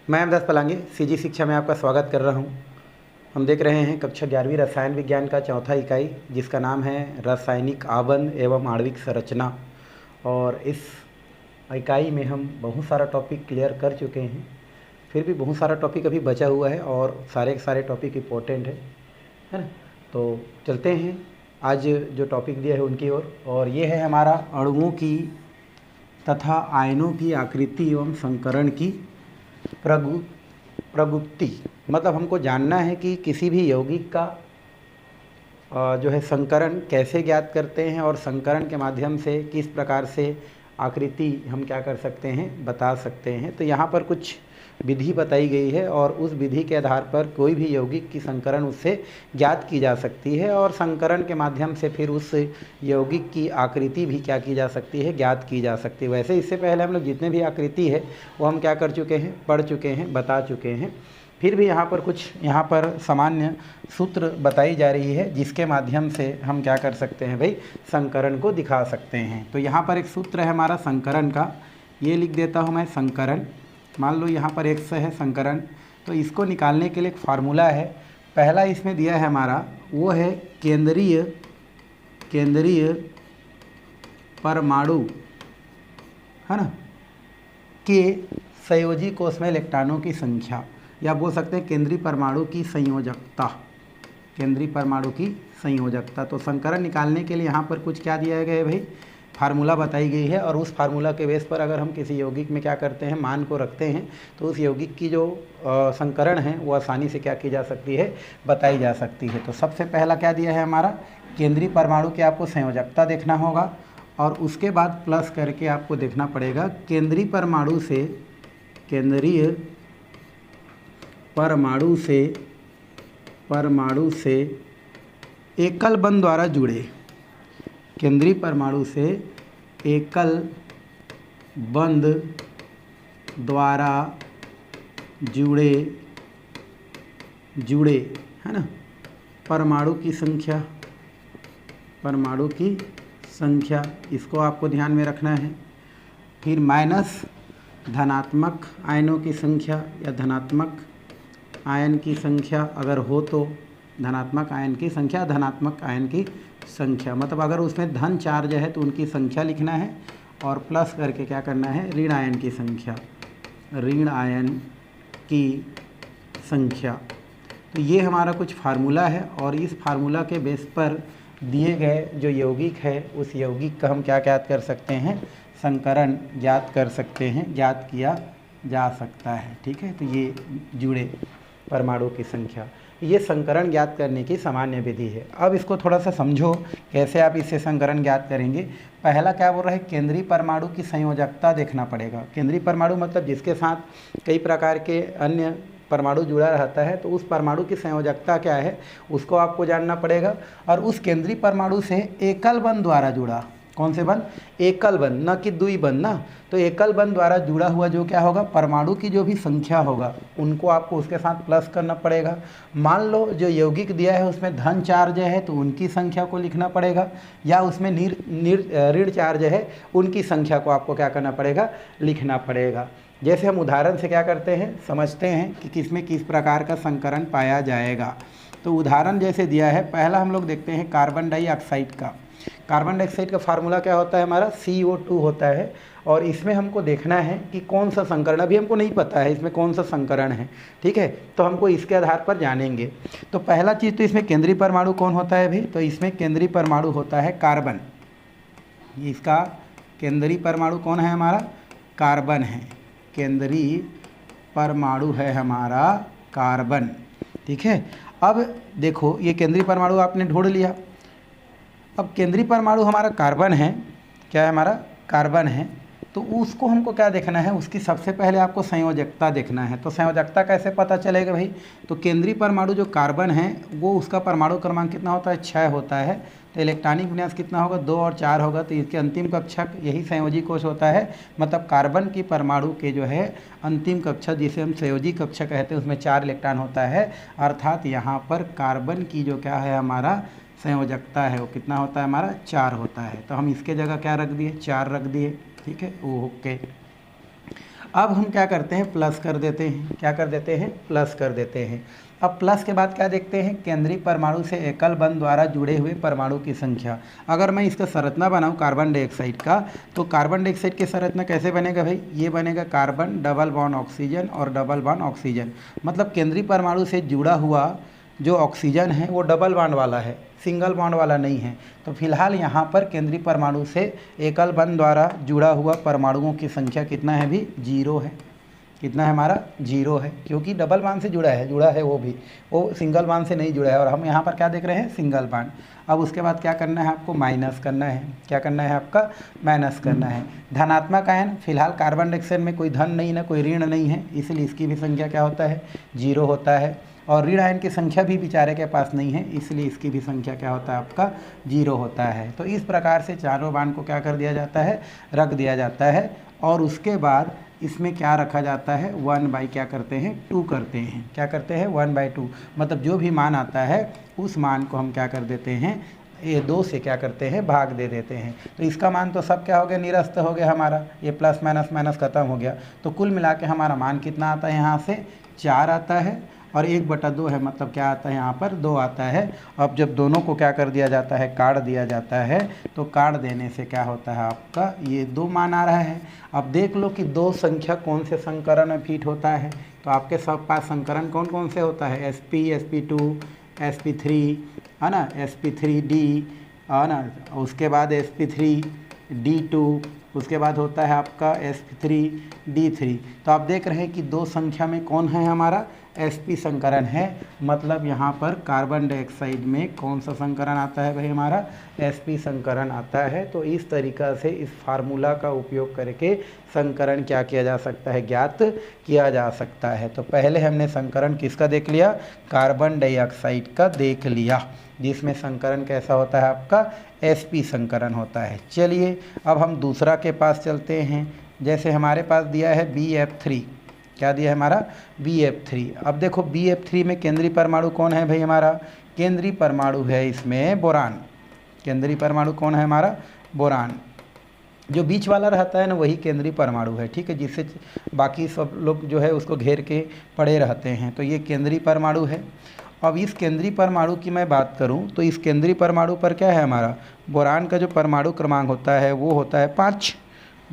मैं अमदास पलांगे सीजी शिक्षा में आपका स्वागत कर रहा हूं। हम देख रहे हैं कक्षा 11वीं रसायन विज्ञान का चौथा इकाई, जिसका नाम है रासायनिक आबंध एवं आणविक संरचना। और इस इकाई में हम बहुत सारा टॉपिक क्लियर कर चुके हैं, फिर भी बहुत सारा टॉपिक अभी बचा हुआ है और सारे के सारे टॉपिक इम्पोर्टेंट है ना। तो चलते हैं आज जो टॉपिक दिया है उनकी ओर। और ये है हमारा अणुओं की तथा आयनों की आकृति एवं संकरण की प्रगुप्ति। मतलब हमको जानना है कि किसी भी यौगिक का जो है संकरण कैसे ज्ञात करते हैं और संकरण के माध्यम से किस प्रकार से आकृति हम क्या कर सकते हैं, बता सकते हैं। तो यहाँ पर कुछ विधि बताई गई है और उस विधि के आधार पर कोई भी यौगिक की संकरण उससे ज्ञात की जा सकती है और संकरण के माध्यम से फिर उस यौगिक की आकृति भी क्या की जा सकती है, ज्ञात की जा सकती है। वैसे इससे पहले हम लोग जितने भी आकृति है वो हम क्या कर चुके हैं, पढ़ चुके हैं, बता चुके हैं। फिर भी यहाँ पर कुछ सामान्य सूत्र बताई जा रही है जिसके माध्यम से हम क्या कर सकते हैं भाई, संकरण को दिखा सकते हैं। तो यहाँ पर एक सूत्र है हमारा संकरण का, ये लिख देता हूँ मैं संकरण। मान लो यहाँ पर x है संकरण, तो इसको निकालने के लिए एक फार्मूला है। पहला इसमें दिया है हमारा, वो है केंद्रीय परमाणु, है ना, के संयोजी कोष में इलेक्ट्रॉनों की संख्या, या बोल सकते हैं केंद्रीय परमाणु की संयोजकता। केंद्रीय परमाणु की संयोजकता। तो संकरण निकालने के लिए यहाँ पर कुछ क्या दिया गया है भाई, फार्मूला बताई गई है। और उस फार्मूला के बेस पर अगर हम किसी यौगिक में क्या करते हैं, मान को रखते हैं, तो उस यौगिक की जो संकरण है वो आसानी से क्या की जा सकती है, बताई जा सकती है। तो सबसे पहला क्या दिया है हमारा, केंद्रीय परमाणु की आपको संयोजकता देखना होगा और उसके बाद प्लस करके आपको देखना पड़ेगा केंद्रीय परमाणु से एकल बंध द्वारा जुड़े, केंद्रीय परमाणु से एकल बंध द्वारा जुड़े, है ना, परमाणु की संख्या, इसको आपको ध्यान में रखना है। फिर माइनस धनात्मक आयनों की संख्या या धनात्मक आयन की संख्या, अगर हो तो धनात्मक आयन की संख्या, धनात्मक आयन की संख्या, मतलब अगर उसमें धन चार्ज है तो उनकी संख्या लिखना है और प्लस करके क्या करना है, ऋण आयन की संख्या। तो ये हमारा कुछ फार्मूला है और इस फार्मूला के बेस पर दिए गए जो यौगिक है उस यौगिक का हम क्या ज्ञात कर सकते हैं, संकरण ज्ञात कर सकते हैं, ज्ञात किया जा सकता है। ठीक है, तो ये जुड़े परमाणु की संख्या, ये संकरण ज्ञात करने की सामान्य विधि है। अब इसको थोड़ा सा समझो कैसे आप इससे संकरण ज्ञात करेंगे। पहला क्या बोल रहा है, केंद्रीय परमाणु की संयोजकता देखना पड़ेगा। केंद्रीय परमाणु मतलब जिसके साथ कई प्रकार के अन्य परमाणु जुड़ा रहता है, तो उस परमाणु की संयोजकता क्या है उसको आपको जानना पड़ेगा। और उस केंद्रीय परमाणु से एकल बंध द्वारा जुड़ा, कौन से बंध, एकल बंध, न कि द्वि बंध ना। तो एकल बंध द्वारा जुड़ा हुआ जो क्या होगा, परमाणु की जो भी संख्या होगा उनको आपको उसके साथ प्लस करना पड़ेगा। मान लो जो यौगिक दिया है उसमें धन चार्ज है तो उनकी संख्या को लिखना पड़ेगा, या उसमें ऋण चार्ज है उनकी संख्या को आपको क्या करना पड़ेगा, लिखना पड़ेगा। जैसे हम उदाहरण से क्या करते हैं, समझते हैं कि किसमें किस प्रकार का संकरण पाया जाएगा। तो उदाहरण जैसे दिया है, पहला हम लोग देखते हैं कार्बन डाइऑक्साइड का। कार्बन डाइऑक्साइड का फार्मूला क्या होता है हमारा, CO2 होता है। और इसमें हमको देखना है कि कौन सा संकरण, अभी हमको नहीं पता है इसमें कौन सा संकरण है, ठीक है, तो हमको इसके आधार पर जानेंगे। तो पहला चीज़ तो इसमें केंद्रीय परमाणु कौन होता है भाई, तो इसमें केंद्रीय परमाणु होता है कार्बन। इसका केंद्रीय परमाणु कौन है हमारा, कार्बन है। केंद्रीय परमाणु है हमारा कार्बन। ठीक है, अब देखो ये केंद्रीय परमाणु आपने ढूंढ लिया। अब केंद्रीय परमाणु हमारा कार्बन है, क्या है हमारा, कार्बन है। तो उसको हमको क्या देखना है, उसकी सबसे पहले आपको संयोजकता देखना है। तो संयोजकता कैसे पता चलेगा भाई, तो केंद्रीय परमाणु जो कार्बन है वो उसका परमाणु क्रमांक कितना होता है, 6 होता है। तो इलेक्ट्रॉनिक विन्यास कितना होगा, 2 और 4 होगा। तो इसके अंतिम कक्षक यही संयोजी कोश होता है। मतलब कार्बन की परमाणु के जो है अंतिम कक्षक, जिसे हम संयोजी कक्षक कहते हैं, उसमें 4 इलेक्ट्रॉन होता है। अर्थात यहाँ पर कार्बन की जो क्या है हमारा संयोजकता है वो कितना होता है हमारा, 4 होता है। तो हम इसके जगह क्या रख दिए, 4 रख दिए। ठीक है, ओके। अब हम क्या करते हैं, प्लस कर देते हैं। क्या कर देते हैं, प्लस कर देते हैं। अब प्लस के बाद क्या देखते हैं, केंद्रीय परमाणु से एकल बंध द्वारा जुड़े हुए परमाणु की संख्या। अगर मैं इसका संरचना बनाऊं कार्बन डाइऑक्साइड का, तो कार्बन डाइऑक्साइड की संरचना कैसे बनेगा भाई, ये बनेगा कार्बन डबल बॉन्ड ऑक्सीजन और डबल बॉन्ड ऑक्सीजन। मतलब केंद्रीय परमाणु से जुड़ा हुआ जो ऑक्सीजन है वो डबल बॉन्ड वाला है, सिंगल बॉन्ड वाला नहीं है। तो फिलहाल यहाँ पर केंद्रीय परमाणु से एकल बंध द्वारा जुड़ा हुआ परमाणुओं की संख्या कितना है भी, 0 है। कितना है हमारा, 0 है, क्योंकि डबल बॉन्ड से जुड़ा है वो भी, वो सिंगल बॉन्ड से नहीं जुड़ा है। और हम यहाँ पर क्या देख रहे हैं, सिंगल बॉन्ड। अब उसके बाद क्या करना है आपको, माइनस करना है। क्या करना है आपका, माइनस करना है। धनात्मक आयन, फिलहाल कार्बन डाइऑक्साइड में कोई धन नहीं है, कोई ऋण नहीं है, इसलिए इसकी भी संख्या क्या होता है, 0 होता है। और ऋण आयन की संख्या भी बेचारे के पास नहीं है, इसलिए इसकी भी संख्या क्या होता है आपका, 0 होता है। तो इस प्रकार से चारों बॉन्ड को क्या कर दिया जाता है, रख दिया जाता है। और उसके बाद इसमें क्या रखा जाता है, 1/, क्या करते हैं, 2 करते हैं। क्या करते हैं, 1/2। मतलब जो भी मान आता है उस मान को हम क्या कर देते हैं, ये 2 से क्या करते हैं, भाग दे देते हैं। तो इसका मान तो सब क्या हो गया, निरस्त हो गया हमारा, ये प्लस माइनस माइनस खत्म हो गया। तो कुल मिला के हमारा मान कितना आता है, यहाँ से 4 आता है और 1/2 है, मतलब क्या आता है यहाँ पर, 2 आता है। अब जब दोनों को क्या कर दिया जाता है, काट दिया जाता है, तो काट देने से क्या होता है आपका, ये 2 मान आ रहा है। अब देख लो कि 2 संख्या कौन से संकरण में फिट होता है। तो आपके सब पास संकरण कौन कौन से होता है, sp, sp2, sp3, है ना, sp3d, है ना, उसके बाद sp3d2, उसके बाद होता है आपका sp3d3। तो आप देख रहे हैं कि 2 संख्या में कौन है हमारा, sp संकरण है। मतलब यहाँ पर कार्बन डाइऑक्साइड में कौन सा संकरण आता है भाई, हमारा sp संकरण आता है। तो इस तरीक़ा से इस फार्मूला का उपयोग करके संकरण क्या किया जा सकता है, ज्ञात किया जा सकता है। तो पहले हमने संकरण किसका देख लिया, कार्बन डाइऑक्साइड का देख लिया, जिसमें संकरण कैसा होता है आपका, sp संकरण होता है। चलिए अब हम दूसरा के पास चलते हैं। जैसे हमारे पास दिया है BF3, क्या दिया है हमारा, BF3। अब देखो BF3 में केंद्रीय परमाणु कौन है भाई, हमारा केंद्रीय परमाणु है इसमें बोरान। केंद्रीय परमाणु कौन है हमारा, बोरान। जो बीच वाला रहता है ना वही केंद्रीय परमाणु है, ठीक है, जिससे बाकी सब लोग जो है उसको घेर के पड़े रहते हैं। तो ये केंद्रीय परमाणु है। अब इस केंद्रीय परमाणु की मैं बात करूं तो इस केंद्रीय परमाणु पर क्या है हमारा, बोरान का जो परमाणु क्रमांक होता है वो होता है 5।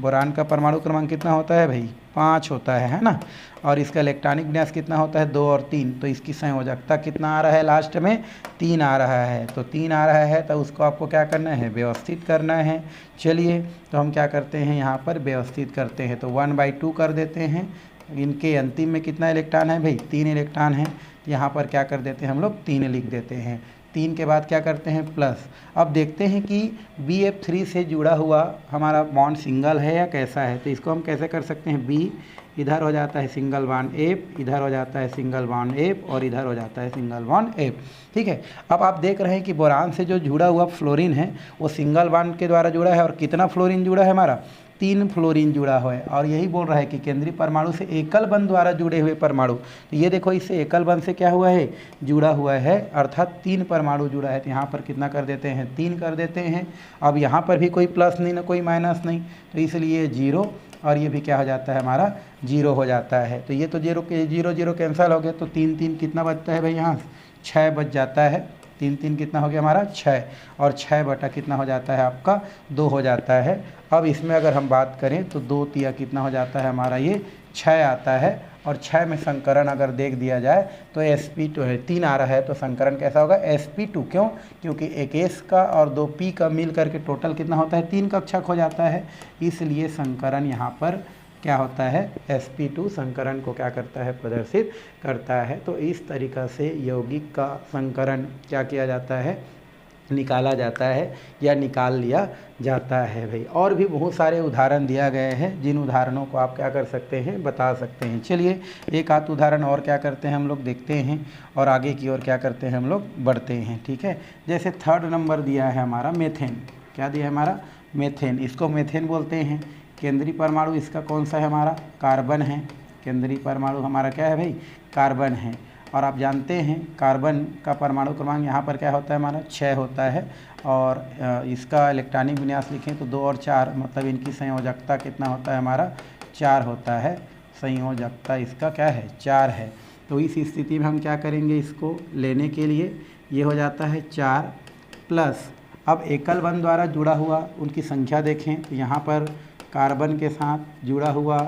बोरान का परमाणु क्रमांक कितना होता है भाई, 5 होता है ना। और इसका इलेक्ट्रॉनिक विन्यास कितना होता है, 2 और 3। तो इसकी संयोजकता कितना आ रहा है, लास्ट में 3 आ रहा है। तो 3 आ रहा है तो उसको आपको क्या करना है, व्यवस्थित करना है। चलिए तो हम क्या करते हैं, यहाँ पर व्यवस्थित करते हैं। तो 1/2 कर देते हैं। इनके अंतिम में कितना इलेक्ट्रॉन है भाई, 3 इलेक्ट्रॉन है। यहाँ पर क्या कर देते हैं हम लोग, 3 लिख देते हैं। 3 के बाद क्या करते हैं, प्लस। अब देखते हैं कि BF3 से जुड़ा हुआ हमारा बॉन्ड सिंगल है या कैसा है। तो इसको हम कैसे कर सकते हैं, B इधर हो जाता है सिंगल बॉन्ड F, इधर हो जाता है सिंगल बॉन्ड F और इधर हो जाता है सिंगल बॉन्ड F, ठीक है। अब आप देख रहे हैं कि बोरान से जो जुड़ा हुआ फ्लोरीन है वो सिंगल बॉन्ड के द्वारा जुड़ा है। और कितना फ्लोरीन जुड़ा है हमारा, 3 फ्लोरीन जुड़ा हुआ है। और यही बोल रहा है कि केंद्रीय परमाणु से एकल बंध द्वारा जुड़े हुए परमाणु। तो ये देखो इससे एकल बंध से क्या हुआ है, जुड़ा हुआ है, अर्थात 3 परमाणु जुड़ा है। तो यहाँ पर कितना कर देते हैं, 3 कर देते हैं। अब यहाँ पर भी कोई प्लस नहीं ना कोई माइनस नहीं, तो इसलिए 0 और ये भी क्या हो जाता है हमारा, 0 हो जाता है। तो ये तो 0 के 0 0 कैंसिल हो गया। तो 3 3 कितना बचता है भाई, यहाँ 6 बच जाता है। 3 3 कितना हो गया हमारा, 6। और 6 बटा कितना हो जाता है आपका, 2 हो जाता है। अब इसमें अगर हम बात करें तो 2 तिया कितना हो जाता है हमारा, ये 6 आता है। और 6 में संकरण अगर देख दिया जाए तो sp2 है, 3 आ रहा है। तो संकरण कैसा होगा, sp2। क्यों, क्योंकि एक s का और 2 p का मिल करके टोटल कितना होता है, 3 कक्षक हो जाता है। इसलिए संकरण यहाँ पर क्या होता है, sp2 संकरण को क्या करता है, प्रदर्शित करता है। तो इस तरीक़ा से यौगिक का संकरण क्या किया जाता है, निकाला जाता है या निकाल लिया जाता है भाई। और भी बहुत सारे उदाहरण दिया गए हैं, जिन उदाहरणों को आप क्या कर सकते हैं, बता सकते हैं। चलिए एक आध उदाहरण और क्या करते हैं हम लोग देखते हैं और आगे की ओर क्या करते हैं हम लोग बढ़ते हैं, ठीक है। जैसे 3rd नंबर दिया है हमारा मेथेन। क्या दिया है हमारा, मेथेन। इसको मेथेन बोलते हैं। केंद्रीय परमाणु इसका कौन सा है हमारा, कार्बन है। केंद्रीय परमाणु हमारा क्या है भाई, कार्बन है। और आप जानते हैं कार्बन का परमाणु क्रमांक यहाँ पर क्या होता है हमारा, 6 होता है। और इसका इलेक्ट्रॉनिक विन्यास लिखें तो 2 और 4, मतलब इनकी संयोजकता कितना होता है हमारा, 4 होता है। संयोजकता इसका क्या है, 4 है। तो इस स्थिति में हम क्या करेंगे, इसको लेने के लिए ये हो जाता है 4 प्लस, अब एकल बंध द्वारा जुड़ा हुआ उनकी संख्या देखें तो यहाँ पर कार्बन के साथ जुड़ा हुआ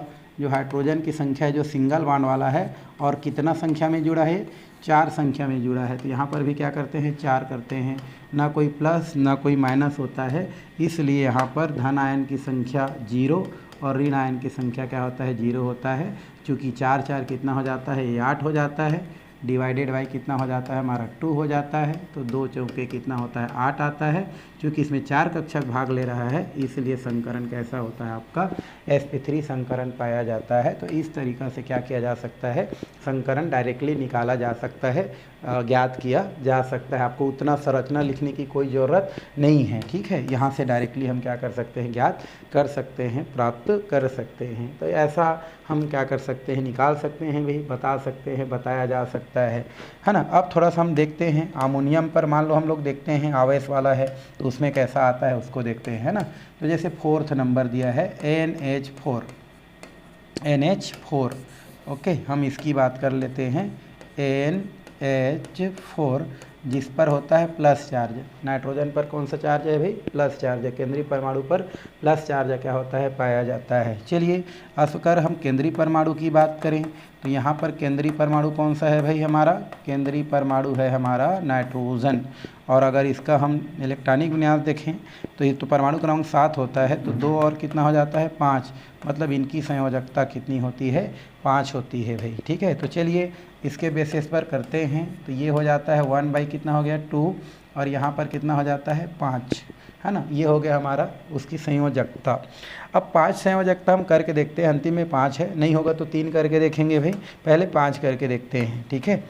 जो हाइड्रोजन की संख्या है जो सिंगल बॉन्ड वाला है, और कितना संख्या में जुड़ा है, 4 संख्या में जुड़ा है। तो यहाँ पर भी क्या करते हैं, 4 करते हैं, ना कोई प्लस ना कोई माइनस होता है, इसलिए यहाँ पर धन आयन की संख्या 0 और ऋण आयन की संख्या क्या होता है, 0 होता है। चूँकि 4 4 कितना हो जाता है, ये 8 हो जाता है, डिवाइडेड बाई कितना हो जाता है हमारा 2 हो जाता है। तो 2 चौके कितना होता है, 8 आता है। क्योंकि इसमें 4 कक्षक भाग ले रहा है इसलिए संकरण कैसा होता है आपका, sp3 संकरण पाया जाता है। तो इस तरीक़ा से क्या किया जा सकता है, संकरण डायरेक्टली निकाला जा सकता है, ज्ञात किया जा सकता है। आपको उतना संरचना लिखने की कोई ज़रूरत नहीं है, ठीक है। यहाँ से डायरेक्टली हम क्या कर सकते हैं, ज्ञात कर सकते हैं, प्राप्त कर सकते हैं। तो ऐसा हम क्या कर सकते हैं, निकाल सकते हैं भी, बता सकते हैं, बताया जा सकता है ना। अब थोड़ा सा हम देखते हैं अमोनियम पर, मान लो हम लोग देखते हैं आवेश वाला है तो उसमें कैसा आता है उसको देखते हैं, है ना। तो जैसे 4th नंबर दिया है NH4, ओके, हम इसकी बात कर लेते हैं NH4, जिस पर होता है प्लस चार्ज। नाइट्रोजन पर कौन सा चार्ज है भाई, प्लस चार्ज है। केंद्रीय परमाणु पर प्लस चार्ज क्या होता है, पाया जाता है। चलिए अगर हम केंद्रीय परमाणु की बात करें तो यहाँ पर केंद्रीय परमाणु कौन सा है भाई, हमारा केंद्रीय परमाणु है हमारा नाइट्रोजन। और अगर इसका हम इलेक्ट्रॉनिक विन्यास देखें तो ये तो परमाणु क्रमांक 7 होता है, तो 2 और कितना हो जाता है, 5, मतलब इनकी संयोजकता कितनी होती है, 5 होती है भाई, ठीक है। तो चलिए इसके बेसिस पर करते हैं। तो ये हो जाता है 1 बाई कितना हो गया 2, और यहाँ पर कितना हो जाता है 5, है ना। ये हो गया हमारा उसकी संयोजकता। अब 5 संयोजकता हम करके देखते हैं, अंतिम में 5 है, नहीं होगा तो 3 करके देखेंगे भाई, पहले 5 करके देखते हैं, ठीक है।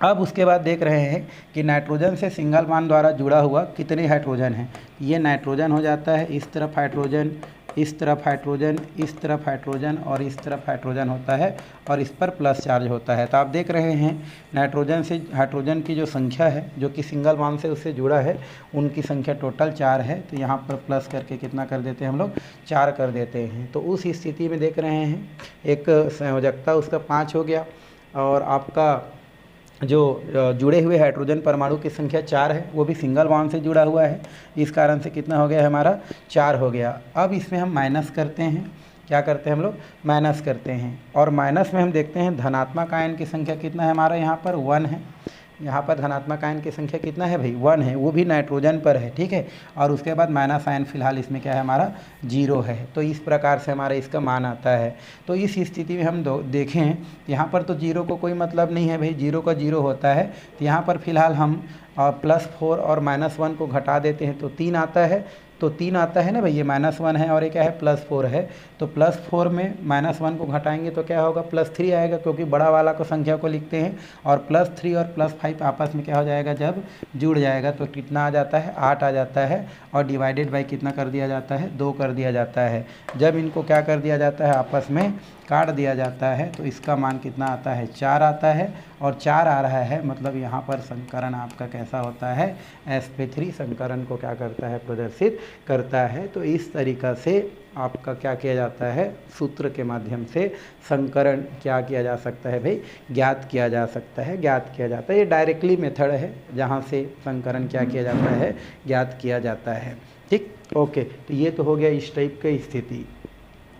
अब उसके बाद देख रहे हैं कि नाइट्रोजन से सिंगल बॉन्ड द्वारा जुड़ा हुआ कितने हाइड्रोजन हैं। ये नाइट्रोजन हो जाता है, इस तरफ हाइड्रोजन, इस तरफ हाइड्रोजन, इस तरफ हाइड्रोजन और इस तरफ हाइड्रोजन होता है, और इस पर प्लस चार्ज होता है। तो आप देख रहे हैं नाइट्रोजन से हाइड्रोजन की जो संख्या है जो कि सिंगल बॉन्ड से उससे जुड़ा है, उनकी संख्या टोटल 4 है। तो यहाँ पर प्लस करके कितना कर देते हैं हम लोग, 4 कर देते हैं। तो उस स्थिति में देख रहे हैं एक संयोजकता उसका 5 हो गया, और आपका जो जुड़े हुए हाइड्रोजन परमाणु की संख्या 4 है, वो भी सिंगल बॉन्ड से जुड़ा हुआ है, इस कारण से कितना हो गया हमारा, 4 हो गया। अब इसमें हम माइनस करते हैं, क्या करते हैं हम लोग, माइनस करते हैं, और माइनस में हम देखते हैं धनात्मक आयन की संख्या कितना है हमारा, यहाँ पर 1 है। यहाँ पर धनात्मक आयन की संख्या कितना है भाई, 1 है, वो भी नाइट्रोजन पर है, ठीक है। और उसके बाद माइनस आयन फिलहाल इसमें क्या है हमारा, 0 है। तो इस प्रकार से हमारा इसका मान आता है। तो इस स्थिति में हम देखें, यहाँ पर तो 0 को कोई मतलब नहीं है भाई, 0 का 0 होता है। तो यहाँ पर फिलहाल हम +4 और -1 को घटा देते हैं तो 3 आता है। तो 3 आता है ना भाई, ये -1 है और ये क्या है, +4 है। तो +4 में -1 को घटाएंगे तो क्या होगा, +3 आएगा, क्योंकि बड़ा वाला को संख्या को लिखते हैं। और +3 और +5 आपस में क्या हो जाएगा, जब जुड़ जाएगा तो कितना आ जाता है, 8 आ जाता है। और डिवाइडेड बाई कितना कर दिया जाता है, 2 कर दिया जाता है। जब इनको क्या कर दिया जाता है, आपस में काट दिया जाता है, तो इसका मान कितना आता है, 4 आता है। और 4 आ रहा है, मतलब यहाँ पर संकरण आपका कैसा होता है, sp3 संकरण को क्या करता है, प्रदर्शित करता है। तो इस तरीक़ा से आपका क्या किया जाता है, सूत्र के माध्यम से संकरण क्या किया जा सकता है भाई, ज्ञात किया जा सकता है, ज्ञात किया जाता है। ये डायरेक्टली मेथड है जहाँ से संकरण क्या किया जाता है, ज्ञात किया जाता है, ठीक, ओके। तो ये तो हो गया इस टाइप की स्थिति।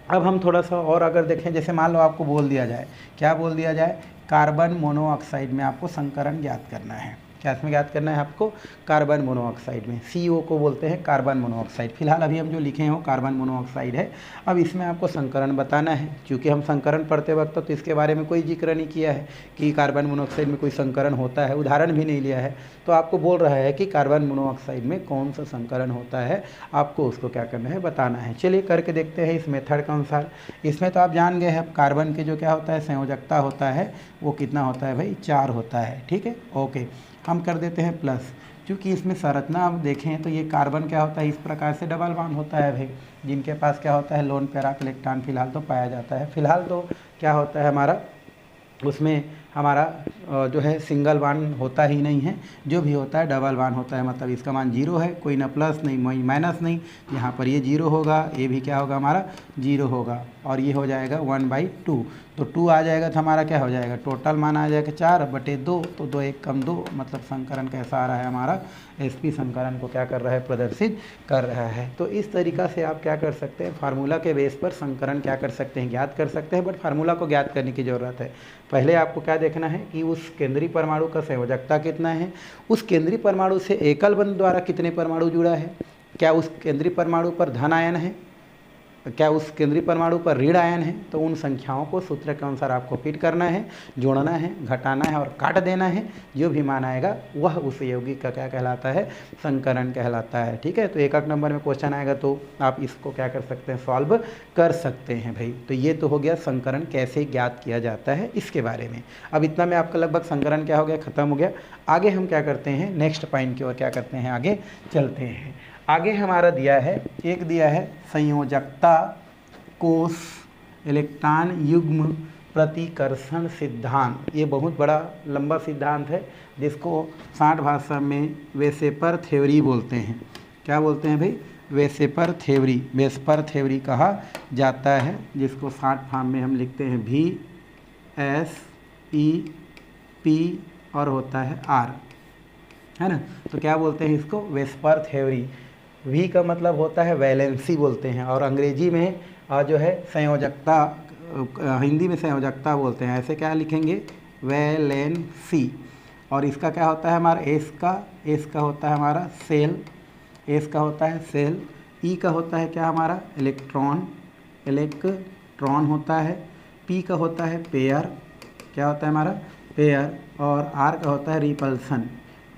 अब हम थोड़ा सा और अगर देखें, जैसे मान लो आपको बोल दिया जाए, क्या बोल दिया जाए, कार्बन मोनोऑक्साइड में आपको संकरण ज्ञात करना है। क्या इसमें ज्ञात करना है आपको, कार्बन मोनोऑक्साइड में, CO को बोलते हैं कार्बन मोनोऑक्साइड। फिलहाल अभी हम जो लिखे हैं वो कार्बन मोनोऑक्साइड है। अब इसमें आपको संकरण बताना है, क्योंकि हम संकरण पढ़ते वक्त तो इसके बारे में कोई जिक्र नहीं किया है कि कार्बन मोनोऑक्साइड में कोई संकरण होता है, उदाहरण भी नहीं लिया है। तो आपको बोल रहा है कि कार्बन मोनोऑक्साइड में कौन सा संकरण होता है, आपको उसको क्या करना है, बताना है। चलिए करके देखते हैं इस मेथड के अनुसार। इसमें तो आप जान गए हैं, कार्बन के जो क्या होता है, संयोजकता होता है, वो कितना होता है भाई, 4 होता है, ठीक है, ओके। हम कर देते हैं प्लस, क्योंकि इसमें संरचना आप देखें तो ये कार्बन क्या होता है, इस प्रकार से डबल बॉन्ड होता है भाई, जिनके पास क्या होता है, लोन पैरा इलेक्ट्रॉन फिलहाल तो पाया जाता है। फिलहाल तो क्या होता है हमारा, उसमें हमारा जो है सिंगल बॉन्ड होता ही नहीं है, जो भी होता है डबल बॉन्ड होता है, मतलब इसका मान 0 है, कोई ना प्लस नहीं माइनस नहीं, यहाँ पर ये 0 होगा, ये भी क्या होगा हमारा 0 होगा, और ये हो जाएगा 1/2, तो 2 आ जाएगा तो हमारा क्या हो जाएगा, टोटल मान आ जाएगा 4/2, तो 2 1 कम 2, मतलब संकरण कैसा आ रहा है हमारा, sp संकरण को क्या कर रहा है, प्रदर्शित कर रहा है। तो इस तरीक़ा से आप क्या कर सकते हैं, फार्मूला के बेस पर संकरण क्या कर सकते हैं, ज्ञात कर सकते हैं, बट फार्मूला को ज्ञात करने की ज़रूरत है। पहले आपको क्या देखना है कि उस केंद्रीय परमाणु का संयोजकता कितना है, उस केंद्रीय परमाणु से एकल बंध द्वारा कितने परमाणु जुड़ा है, क्या उस केंद्रीय परमाणु पर धन आयन है, क्या उस केंद्रीय परमाणु पर ऋण आयन है, तो उन संख्याओं को सूत्र के अनुसार आपको फिट करना है, जोड़ना है, घटाना है और काट देना है, जो भी मान आएगा वह उस यौगिक का क्या कहलाता है, संकरण कहलाता है। ठीक है, तो 1 नंबर में क्वेश्चन आएगा तो आप इसको क्या कर सकते हैं, सॉल्व कर सकते हैं भाई। तो ये तो हो गया संकरण कैसे ज्ञात किया जाता है इसके बारे में। अब इतना में आपका लगभग संकरण क्या हो गया, ख़त्म हो गया। आगे हम क्या करते हैं, नेक्स्ट पॉइंट की ओर क्या करते हैं, आगे चलते हैं। आगे हमारा दिया है, एक दिया है संयोजकता कोष इलेक्ट्रॉन युग्म प्रतिकर्षण सिद्धांत। ये बहुत बड़ा लंबा सिद्धांत है जिसको 60 भाषा में वेसेपर थ्योरी बोलते हैं। क्या बोलते हैं भाई, वेसेपर थ्योरी कहा जाता है, जिसको 60 फॉर्म में हम लिखते हैं VSEP और होता है R, है ना। तो क्या बोलते हैं इसको, वेस्पर थ्योरी। वी का मतलब होता है वैलेंसी बोलते हैं, और अंग्रेजी में जो है संयोजकता, हिंदी में संयोजकता बोलते हैं। ऐसे क्या लिखेंगे, वैलेंसी। और इसका क्या होता है हमारा, एस का होता है हमारा सेल, एस का होता है सेल। ई का होता है क्या हमारा, इलेक्ट्रॉन होता है। पी का होता है पेयर, क्या होता है हमारा, पेयर। और आर का होता है रिपल्सन,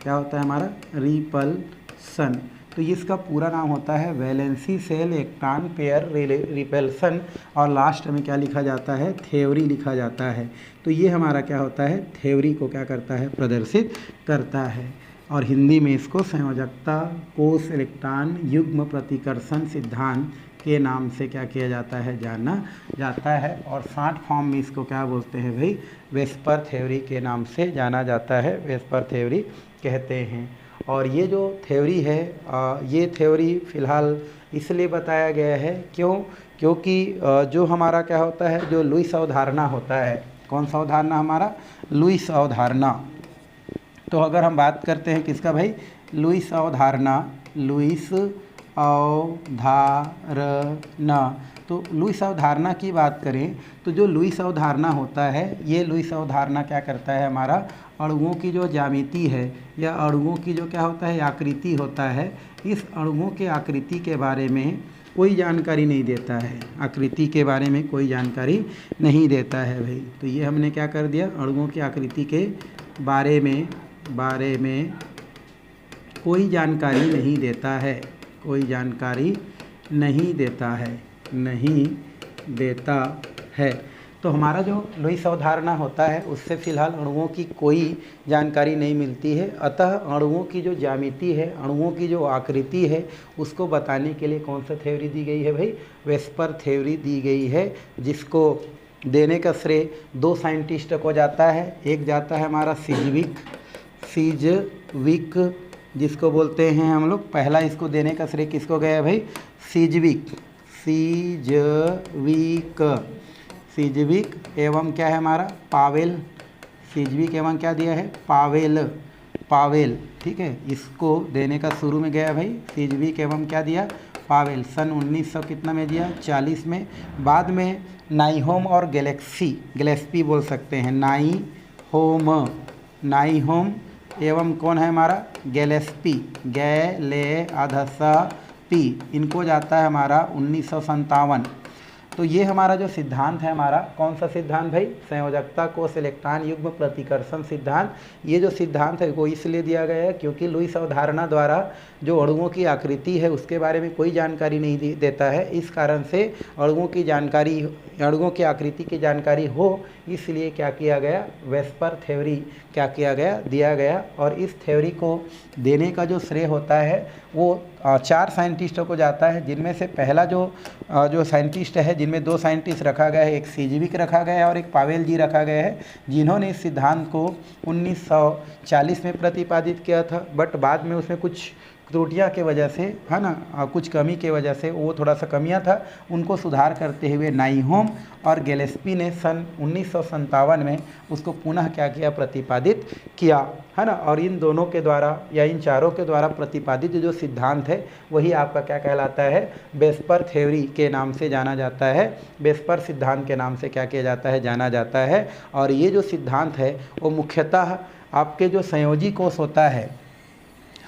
क्या होता है हमारा, रिपल्सन। तो इसका पूरा नाम होता है valency cell electron pair repulsion, और लास्ट में क्या लिखा जाता है, थ्योरी लिखा जाता है। तो ये हमारा क्या होता है, थ्योरी को क्या करता है, प्रदर्शित करता है। और हिंदी में इसको संयोजकता कोष इलेक्ट्रॉन युग्म प्रतिकर्षण सिद्धांत के नाम से क्या किया जाता है, जाना जाता है। और 60 फॉर्म में इसको क्या बोलते हैं भाई, वेस्पर थ्योरी के नाम से जाना जाता है, वेस्पर थ्योरी कहते हैं। और ये जो थ्योरी है, ये थ्योरी फ़िलहाल इसलिए बताया गया है क्योंकि जो हमारा क्या होता है, जो लुईस अवधारणा होता है, कौन सा अवधारणा हमारा, लुईस अवधारणा। तो अगर हम बात करते हैं किसका भाई, लुईस अवधारणा, लुईस अवधारणा। तो लुईस अवधारणा की बात करें तो जो लुईस अवधारणा होता है, ये लुईस अवधारणा क्या करता है, हमारा अणुओं की जो ज्यामिति है या अणुओं की जो क्या होता है, आकृति होता है, इस अणुओं के आकृति के बारे में कोई जानकारी नहीं देता है, आकृति के बारे में कोई जानकारी नहीं देता है भाई। तो ये हमने क्या कर दिया, अणुओं की आकृति के बारे में कोई जानकारी नहीं देता है, कोई जानकारी नहीं देता है। तो हमारा जो लुईस अवधारणा होता है उससे फ़िलहाल अणुओं की कोई जानकारी नहीं मिलती है। अतः अणुओं की जो ज्यामिति है, अणुओं की जो आकृति है, उसको बताने के लिए कौन सा थ्योरी दी गई है भाई, वेस्पर थ्योरी दी गई है, जिसको देने का श्रेय 2 साइंटिस्ट को जाता है। एक जाता है हमारा सिजविक, जिसको बोलते हैं हम लोग, पहला इसको देने का श्रेय किसको गया है भाई, सिजविक एवं क्या है हमारा, पावेल। सिजविक एवं क्या दिया है, पावेल। ठीक है, इसको देने का शुरू में गया भाई सिजविक एवं क्या दिया, पावेल। सन 1900 कितना में दिया, 40 में। बाद में नाइहोम और गैलेस्पी बोल सकते हैं, नाइहोम एवं कौन है हमारा, गैलेस्पी, इनको जाता है हमारा 1957। तो ये हमारा जो सिद्धांत है, हमारा कौन सा सिद्धांत भाई, संयोजकता कोष इलेक्ट्रॉन युग्म प्रतिकर्षण सिद्धांत। ये जो सिद्धांत है वो इसलिए दिया गया है क्योंकि लुईस अवधारणा द्वारा जो अणुओं की आकृति है उसके बारे में कोई जानकारी नहीं देता है। इस कारण से अणुओं की आकृति की जानकारी हो, इसलिए क्या किया गया, वेस्पर थ्योरी क्या किया गया, दिया गया। और इस थ्योरी को देने का जो श्रेय होता है वो 4 साइंटिस्टों को जाता है, जिनमें से पहला जो साइंटिस्ट है जिनमें 2 साइंटिस्ट रखा गया है, एक सीजविक रखा गया है और एक पावेल जी रखा गया है, जिन्होंने इस सिद्धांत को 1940 में प्रतिपादित किया था। बट बाद में उसमें कुछ त्रुटियां के वजह से, है ना, कुछ कमी के वजह से, वो थोड़ा सा कमियां था, उनको सुधार करते हुए नाइहोम और गिलेस्पी ने सन 1957 में उसको पुनः क्या किया, प्रतिपादित किया, है ना। और इन दोनों के द्वारा या इन चारों के द्वारा प्रतिपादित जो सिद्धांत है वही आपका क्या कहलाता है, वेस्पर थ्योरी के नाम से जाना जाता है। वेस्पर सिद्धांत के नाम से क्या किया जाता है, जाना जाता है। और ये जो सिद्धांत है वो मुख्यतः आपके जो संयोजी कोष होता है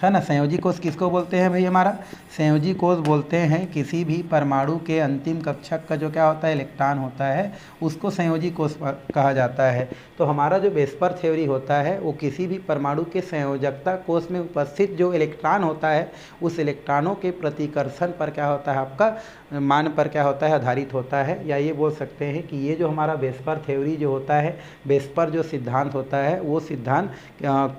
ना, संयोजी कोष किसको बोलते हैं भाई, हमारा संयोजी कोष बोलते हैं किसी भी परमाणु के अंतिम कक्षक का जो क्या होता है, इलेक्ट्रॉन होता है, उसको संयोजी कोष कहा जाता है। तो हमारा जो वेस्पर थ्योरी होता है वो किसी भी परमाणु के संयोजकता कोष में उपस्थित जो इलेक्ट्रॉन होता है उस इलेक्ट्रॉनों के प्रतिकर्षण पर क्या होता है, आपका मान पर क्या होता है, आधारित होता है। या ये बोल सकते हैं कि ये जो हमारा वेस्पर थ्योरी जो होता है, वेस्पर जो सिद्धांत होता है, वो सिद्धांत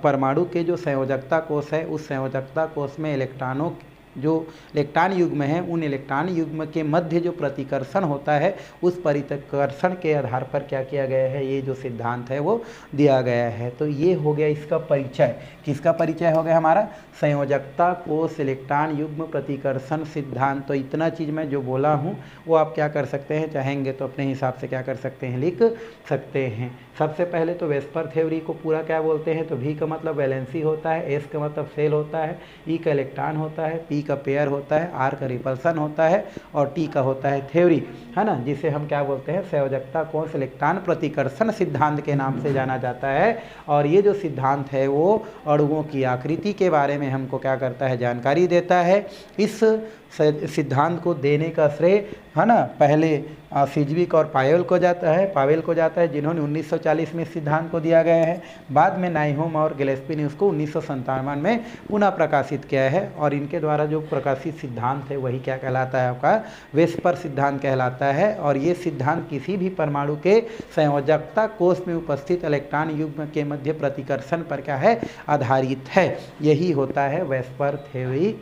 परमाणु के जो संयोजकता कोष है उस संयोजकता कोष में इलेक्ट्रॉनों जो इलेक्ट्रॉन युग्म है उन इलेक्ट्रॉन युग्म के मध्य जो प्रतिकर्षण होता है उस प्रतिकर्षण के आधार पर क्या किया गया है, ये जो सिद्धांत है वो दिया गया है। तो ये हो गया इसका परिचय। किसका परिचय हो गया, हमारा संयोजकता कोष इलेक्ट्रॉन युग्म प्रतिकर्षण सिद्धांत। तो इतना चीज़ मैं जो बोला हूँ वो आप क्या कर सकते हैं, चाहेंगे तो अपने हिसाब से क्या कर सकते हैं, लिख सकते हैं। सबसे पहले तो वेस्पर थ्योरी को पूरा क्या बोलते हैं, तो V का मतलब वैलेंसी होता है, S का मतलब सेल होता है, E का इलेक्ट्रॉन होता है, P का पेयर होता है, R का रिपल्सन होता है और T का होता है थ्योरी, है ना, जिसे हम क्या बोलते हैं, संयोजकता कोष इलेक्ट्रॉन प्रतिकर्षण सिद्धांत के नाम से जाना जाता है। और ये जो सिद्धांत है वो अणुओं की आकृति के बारे में हमको क्या करता है, जानकारी देता है। इस सिद्धांत को देने का श्रेय, है ना, पहले सीजविक और पावेल को जाता है, जिन्होंने 1940 में इस सिद्धांत को दिया गया है। बाद में नाइहोम और गिलेस्पी ने उसको 1957 में पुनः प्रकाशित किया है। और इनके द्वारा जो प्रकाशित सिद्धांत है वही क्या कहलाता है, आपका वेस्पर सिद्धांत कहलाता है। और ये सिद्धांत किसी भी परमाणु के संयोजकता कोष में उपस्थित इलेक्ट्रॉन युग्म के मध्य प्रतिकर्षण पर क्या है, आधारित है। यही होता है वेस्पर थ्योरी,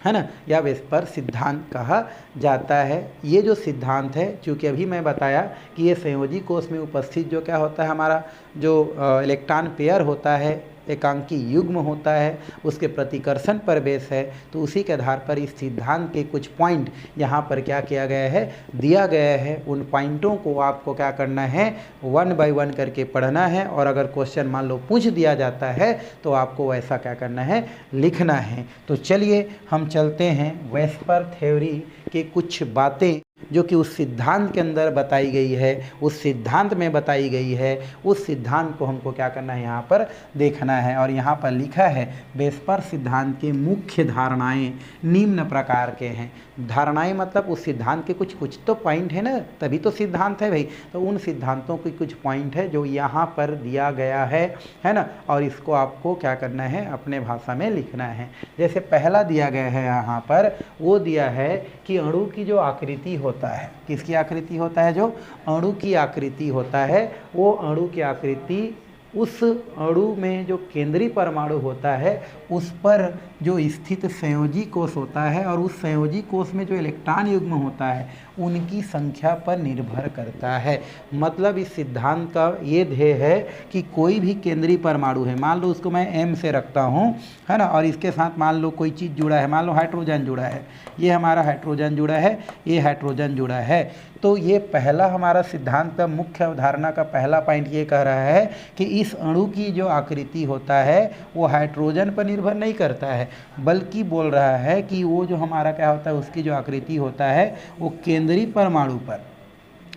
है ना, या वेस्पर सिद्धांत कहा जाता है। ये जो सिद्धांत है, चूँकि अभी मैं बताया कि ये संयोजी कोष में उपस्थित जो क्या होता है, हमारा जो इलेक्ट्रॉन पेयर होता है, एकांकी युग्म होता है, उसके प्रतिकर्षण पर बेस है। तो उसी के आधार पर इस सिद्धांत के कुछ पॉइंट यहाँ पर क्या किया गया है, दिया गया है। उन पॉइंटों को आपको क्या करना है, 1 बाय 1 करके पढ़ना है। और अगर क्वेश्चन मान लो पूछ दिया जाता है तो आपको वैसा क्या करना है, लिखना है। तो चलिए हम चलते हैं वेस्पर थ्योरी के कुछ बातें जो कि उस सिद्धांत के अंदर बताई गई है, उस सिद्धांत में बताई गई है, उस सिद्धांत को हमको क्या करना है, यहाँ पर देखना है। और यहाँ पर लिखा है वेस्पर सिद्धांत के मुख्य धारणाएं निम्न प्रकार के हैं। धारणाएं मतलब उस सिद्धांत के कुछ तो पॉइंट है ना, तभी तो सिद्धांत है भाई। तो उन सिद्धांतों के कुछ पॉइंट है जो यहाँ पर दिया गया है ना, और इसको आपको क्या करना है, अपने भाषा में लिखना है। जैसे पहला दिया गया है यहाँ पर, वो दिया है कि अणु की जो आकृति होता है, किसकी आकृति होता है, जो अणु की आकृति होता है, वो अणु की आकृति उस अणु में जो केंद्रीय परमाणु होता है उस पर जो स्थित संयोजी कोष होता है और उस संयोजी कोष में जो इलेक्ट्रॉन युग्म होता है उनकी संख्या पर निर्भर करता है। मतलब इस सिद्धांत का ये ध्येय है कि कोई भी केंद्रीय परमाणु है, मान लो उसको मैं M से रखता हूँ, है ना, और इसके साथ मान लो कोई चीज़ जुड़ा है, मान लो हाइड्रोजन जुड़ा है, ये हमारा हाइड्रोजन जुड़ा है, ये हाइड्रोजन जुड़ा है। तो ये पहला हमारा सिद्धांत का मुख्य अवधारणा का पहला पॉइंट ये कह रहा है कि इस अणु की जो आकृति होता है वो हाइड्रोजन पर निर्भर नहीं करता है, बल्कि बोल रहा है कि वो जो हमारा क्या होता है, उसकी जो आकृति होता है वो केंद्रीय परमाणु पर,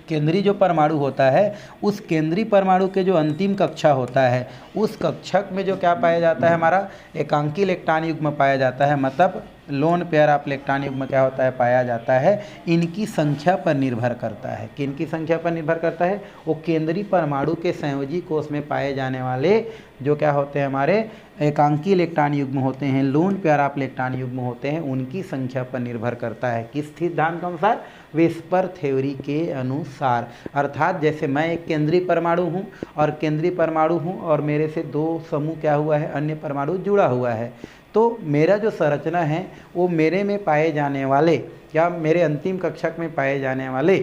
केंद्रीय जो परमाणु होता है उस केंद्रीय परमाणु के जो अंतिम कक्षा होता है उस कक्षक में जो क्या पाया जाता है, हमारा एकांकी इलेक्ट्रॉन युग्म पाया जाता है। मतलब लोन पेयर ऑफ इलेक्ट्रॉन युग्म क्या होता है, पाया जाता है। इनकी संख्या पर निर्भर करता है। किनकी संख्या पर निर्भर करता है, वो केंद्रीय परमाणु के संयोजी कोष में पाए जाने वाले जो क्या होते हैं, हमारे एकांकी इलेक्ट्रॉन युग्म होते हैं, लोन पेयर ऑफ इलेक्ट्रॉन युग्म होते हैं, उनकी संख्या पर निर्भर करता है। किस सिद्धांत के अनुसार, वेस्पर थ्योरी के अनुसार। अर्थात जैसे मैं एक केंद्रीय परमाणु हूँ और केंद्रीय परमाणु हूँ और मेरे से दो समूह क्या हुआ है, अन्य परमाणु जुड़ा हुआ है, तो मेरा जो संरचना है वो मेरे में पाए जाने वाले क्या मेरे अंतिम कक्षक में पाए जाने वाले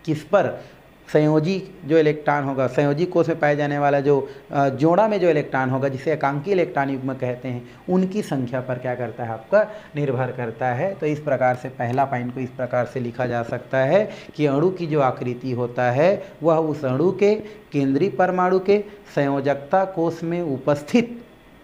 किस पर संयोजी जो इलेक्ट्रॉन होगा, संयोजी कोष में पाए जाने वाला जो जोड़ा में जो इलेक्ट्रॉन होगा जिसे एकांकी इलेक्ट्रॉन युग्म कहते हैं, उनकी संख्या पर क्या करता है आपका निर्भर करता है। तो इस प्रकार से पहला पॉइंट को इस प्रकार से लिखा जा सकता है कि अणु की जो आकृति होता है वह उस अणु के केंद्रीय परमाणु के संयोजकता कोष में उपस्थित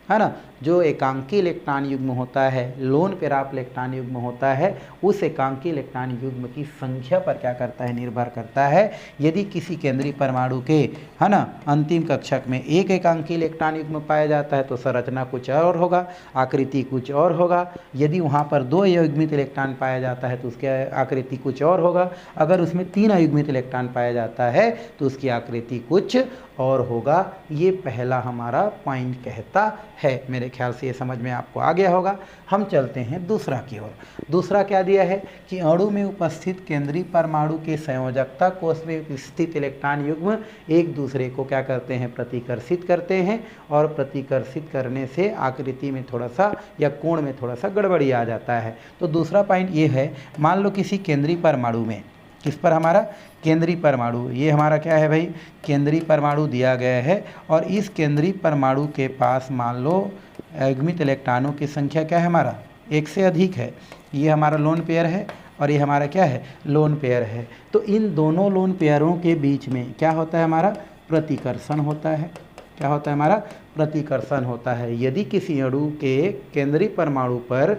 है ना जो एकांकी इलेक्ट्रॉन युग्म होता है, लोन पेराप इलेक्ट्रॉन युग्म होता है, उस एकांकी इलेक्ट्रॉन युग्म की संख्या पर क्या करता है निर्भर करता है। यदि किसी केंद्रीय परमाणु के है ना अंतिम कक्षक में एक एकांकी इलेक्ट्रॉन युग्म पाया जाता है तो संरचना कुछ और होगा, आकृति कुछ और होगा। यदि वहाँ पर 2 अयुग्मित इलेक्ट्रॉन पाया जाता है तो उसकी आकृति कुछ और होगा। अगर उसमें 3 अयुग्मित इलेक्ट्रॉन पाया जाता है तो उसकी आकृति कुछ और होगा। ये पहला हमारा पॉइंट कहता है। मेरे ख्याल से ये समझ में आपको आ गया होगा। हम चलते हैं दूसरा की ओर। दूसरा क्या दिया है कि अणु में उपस्थित केंद्रीय परमाणु के संयोजकता कोष में उपस्थित इलेक्ट्रॉन युग्म एक दूसरे को क्या करते हैं प्रतिकर्षित करते हैं, और प्रतिकर्षित करने से आकृति में थोड़ा सा या कोण में थोड़ा सा गड़बड़ी आ जाता है। तो दूसरा पॉइंट ये है, मान लो किसी केंद्रीय परमाणु में, किस पर हमारा केंद्रीय परमाणु, ये हमारा क्या है भाई केंद्रीय परमाणु दिया गया है, और इस केंद्रीय परमाणु के पास मान लो अयुग्मित इलेक्ट्रॉनों की संख्या क्या है हमारा 1 से अधिक है। ये हमारा लोन पेयर है और ये हमारा क्या है लोन पेयर है। तो इन दोनों लोन पेयरों के बीच में क्या होता है हमारा प्रतिकर्षण होता है। क्या होता है हमारा प्रतिकर्षण होता है। यदि किसी अणु के केंद्रीय परमाणु पर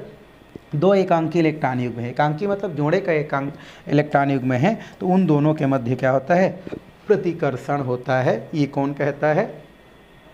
2 एकांकी इलेक्ट्रॉन युग्म है, एकांकी मतलब जोड़े का एकांक इलेक्ट्रॉन युग्म है, तो उन दोनों के मध्य क्या होता है प्रतिकर्षण होता है। ये कौन कहता है,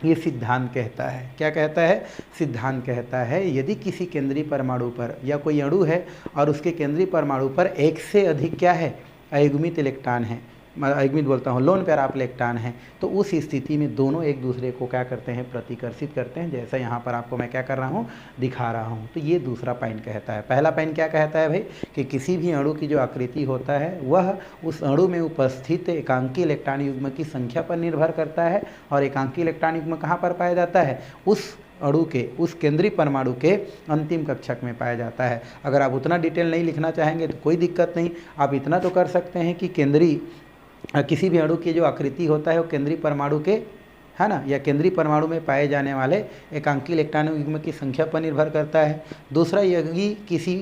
ये सिद्धांत कहता है। क्या कहता है, सिद्धांत कहता है यदि किसी केंद्रीय परमाणु पर या कोई अणु है और उसके केंद्रीय परमाणु पर 1 से अधिक क्या है अयुग्मित इलेक्ट्रॉन है, अयुग्मित बोलता हूँ लोन पेयर इलेक्ट्रॉन है, तो उस स्थिति में दोनों एक दूसरे को क्या करते हैं प्रतिकर्षित करते हैं। जैसा यहाँ पर आपको मैं क्या कर रहा हूँ दिखा रहा हूँ। तो ये दूसरा पॉइंट कहता है। पहला पॉइंट क्या कहता है भाई कि किसी भी अणु की जो आकृति होता है वह उस अणु में उपस्थित एकांकी इलेक्ट्रॉन युग्म की संख्या पर निर्भर करता है, और एकांकी इलेक्ट्रॉन युग्म कहाँ पर पाया जाता है उस अणु के उस केंद्रीय परमाणु के अंतिम कक्षक में पाया जाता है। अगर आप उतना डिटेल नहीं लिखना चाहेंगे तो कोई दिक्कत नहीं, आप इतना तो कर सकते हैं कि केंद्रीय किसी भी अणु की जो आकृति होता है वो केंद्रीय परमाणु के है ना या केंद्रीय परमाणु में पाए जाने वाले एकांकी इलेक्ट्रॉन युग्म की संख्या पर निर्भर करता है। दूसरा, यदि किसी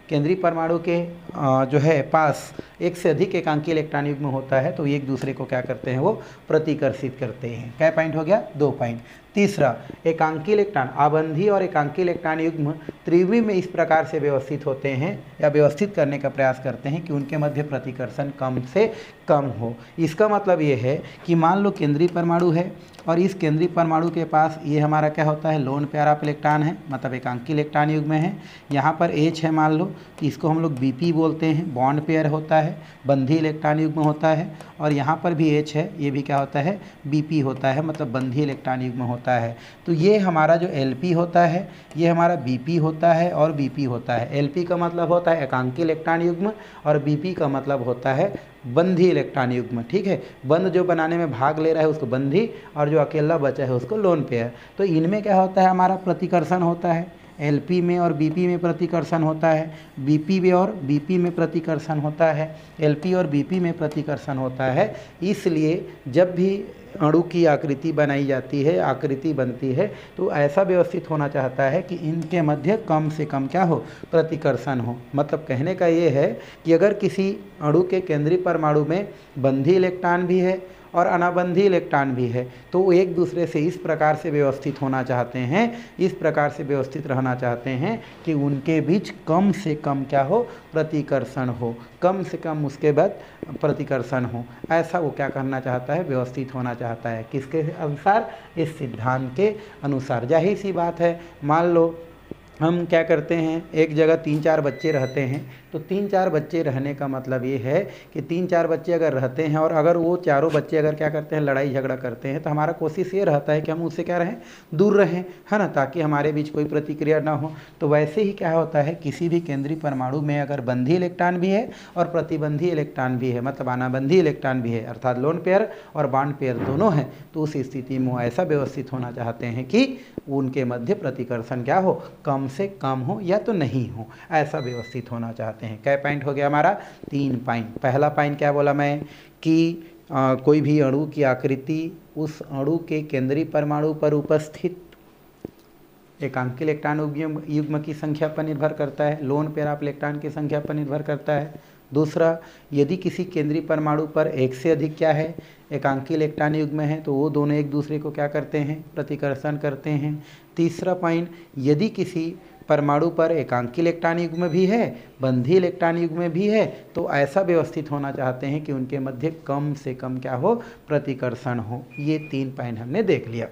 केंद्रीय परमाणु के जो है पास 1 से अधिक एकांकी इलेक्ट्रॉन युग्म होता है तो एक दूसरे को क्या करते हैं वो प्रतिकर्षित करते हैं। क्या पॉइंट हो गया 2 पॉइंट। तीसरा, एकांकी इलेक्ट्रॉन आबंधी और एकांकी इलेक्ट्रॉन युग्म त्रिविम में इस प्रकार से व्यवस्थित होते हैं या व्यवस्थित करने का प्रयास करते हैं कि उनके मध्य प्रतिकर्षण कम से कम हो। इसका मतलब ये है कि मान लो केंद्रीय परमाणु है और इस केंद्रीय परमाणु के पास ये हमारा क्या होता है लोन पेयर ऑफ इलेक्ट्रॉन है, मतलब एकांकी इलेक्ट्रॉन युग्म है। यहाँ पर H है मान लो, तो इसको हम लोग BP बोलते हैं, बॉन्ड पेयर होता है, बंधी इलेक्ट्रॉन युग्म होता है। और यहाँ पर भी H है, ये भी क्या होता है BP होता है, मतलब बंधी इलेक्ट्रॉन युग्म होता है। तो ये हमारा जो LP होता है ये हमारा BP होता है और BP होता है। LP का मतलब होता है एकांकी इलेक्ट्रॉन युग्म और BP का मतलब होता है बंधी इलेक्ट्रॉन युग्म। ठीक है, बंध जो बनाने में भाग ले रहा है उसको बंधी और जो अकेला बचा है उसको लोन पेयर। तो इनमें क्या होता है हमारा प्रतिकर्षण होता है, LP में और BP में प्रतिकर्षण होता है, BP में और BP में प्रतिकर्षण होता है, LP और BP में प्रतिकर्षण होता है। इसलिए जब भी अणु की आकृति बनाई जाती है, आकृति बनती है, तो ऐसा व्यवस्थित होना चाहता है कि इनके मध्य कम से कम क्या हो प्रतिकर्षण हो। मतलब कहने का ये है कि अगर किसी अणु के केंद्रीय परमाणु में बंधी इलेक्ट्रॉन भी है और अनाबंधी इलेक्ट्रॉन भी है तो वो एक दूसरे से इस प्रकार से व्यवस्थित होना चाहते हैं, इस प्रकार से व्यवस्थित रहना चाहते हैं कि उनके बीच कम से कम क्या हो प्रतिकर्षण हो, कम से कम उसके बाद प्रतिकर्षण हो। ऐसा वो क्या करना चाहता है व्यवस्थित होना चाहता है। किसके अनुसार, इस सिद्धांत के अनुसार। जाहिर सी बात है, मान लो हम क्या करते हैं एक जगह 3-4 बच्चे रहते हैं, तो 3-4 बच्चे रहने का मतलब ये है कि 3-4 बच्चे अगर रहते हैं और अगर वो चारों बच्चे अगर क्या करते हैं लड़ाई झगड़ा करते हैं तो हमारा कोशिश ये रहता है कि हम उससे क्या रहें दूर रहें, है ना, ताकि हमारे बीच कोई प्रतिक्रिया ना हो। तो वैसे ही क्या होता है किसी भी केंद्रीय परमाणु में अगर बंधी इलेक्ट्रॉन भी है और प्रतिबंधी इलेक्ट्रॉन भी है, मतलब अनाबंधी इलेक्ट्रॉन भी है, अर्थात लोन पेयर और बॉन्ड पेयर दोनों हैं, तो उस स्थिति में वो ऐसा व्यवस्थित होना चाहते हैं कि उनके मध्य प्रतिकर्षण क्या हो कम से कम हो या तो नहीं हो, ऐसा व्यवस्थित होना चाहते हैं। कै पॉइंट हो गया हमारा? 3 पॉइंट। पहला पॉइंट क्या बोला मैं कि कोई भी अणु की आकृति उस अणु के केंद्रीय परमाणु पर उपस्थित एकांकी इलेक्ट्रॉन युग्म की संख्या पर निर्भर करता है, लोन पेयर ऑफ इलेक्ट्रॉन की संख्या पर निर्भर करता है। दूसरा, यदि किसी केंद्रीय परमाणु पर एक से अधिक क्या है, एकांकी इलेक्ट्रॉन युग्म है, तो वो दोनों एक दूसरे को क्या करते हैं, प्रतिकर्षण करते हैं। तीसरा पॉइंट, यदि किसी परमाणु पर एकांकी इलेक्ट्रॉन युग्म भी है, बंधी इलेक्ट्रॉन युग्म भी है, तो ऐसा व्यवस्थित होना चाहते हैं कि उनके मध्य कम से कम क्या हो, प्रतिकर्षण हो। ये 3 पॉइंट हमने देख लिया।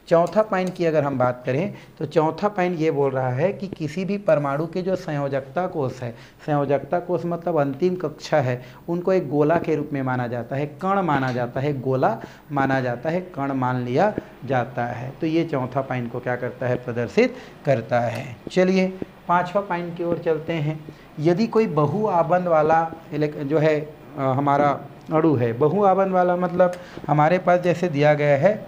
चौथा पॉइंट की अगर हम बात करें तो चौथा पॉइंट ये बोल रहा है कि किसी भी परमाणु के जो संयोजकता कोष है, संयोजकता कोष मतलब अंतिम कक्षा है, उनको एक गोला के रूप में माना जाता है, कण माना जाता है, गोला माना जाता है, कण मान लिया जाता है। तो ये चौथा पॉइंट को क्या करता है, प्रदर्शित करता है। चलिए 5वां पॉइंट की ओर चलते हैं। यदि कोई बहुआबंध वाला जो है हमारा अणु है, बहुआबंध वाला मतलब हमारे पास जैसे दिया गया है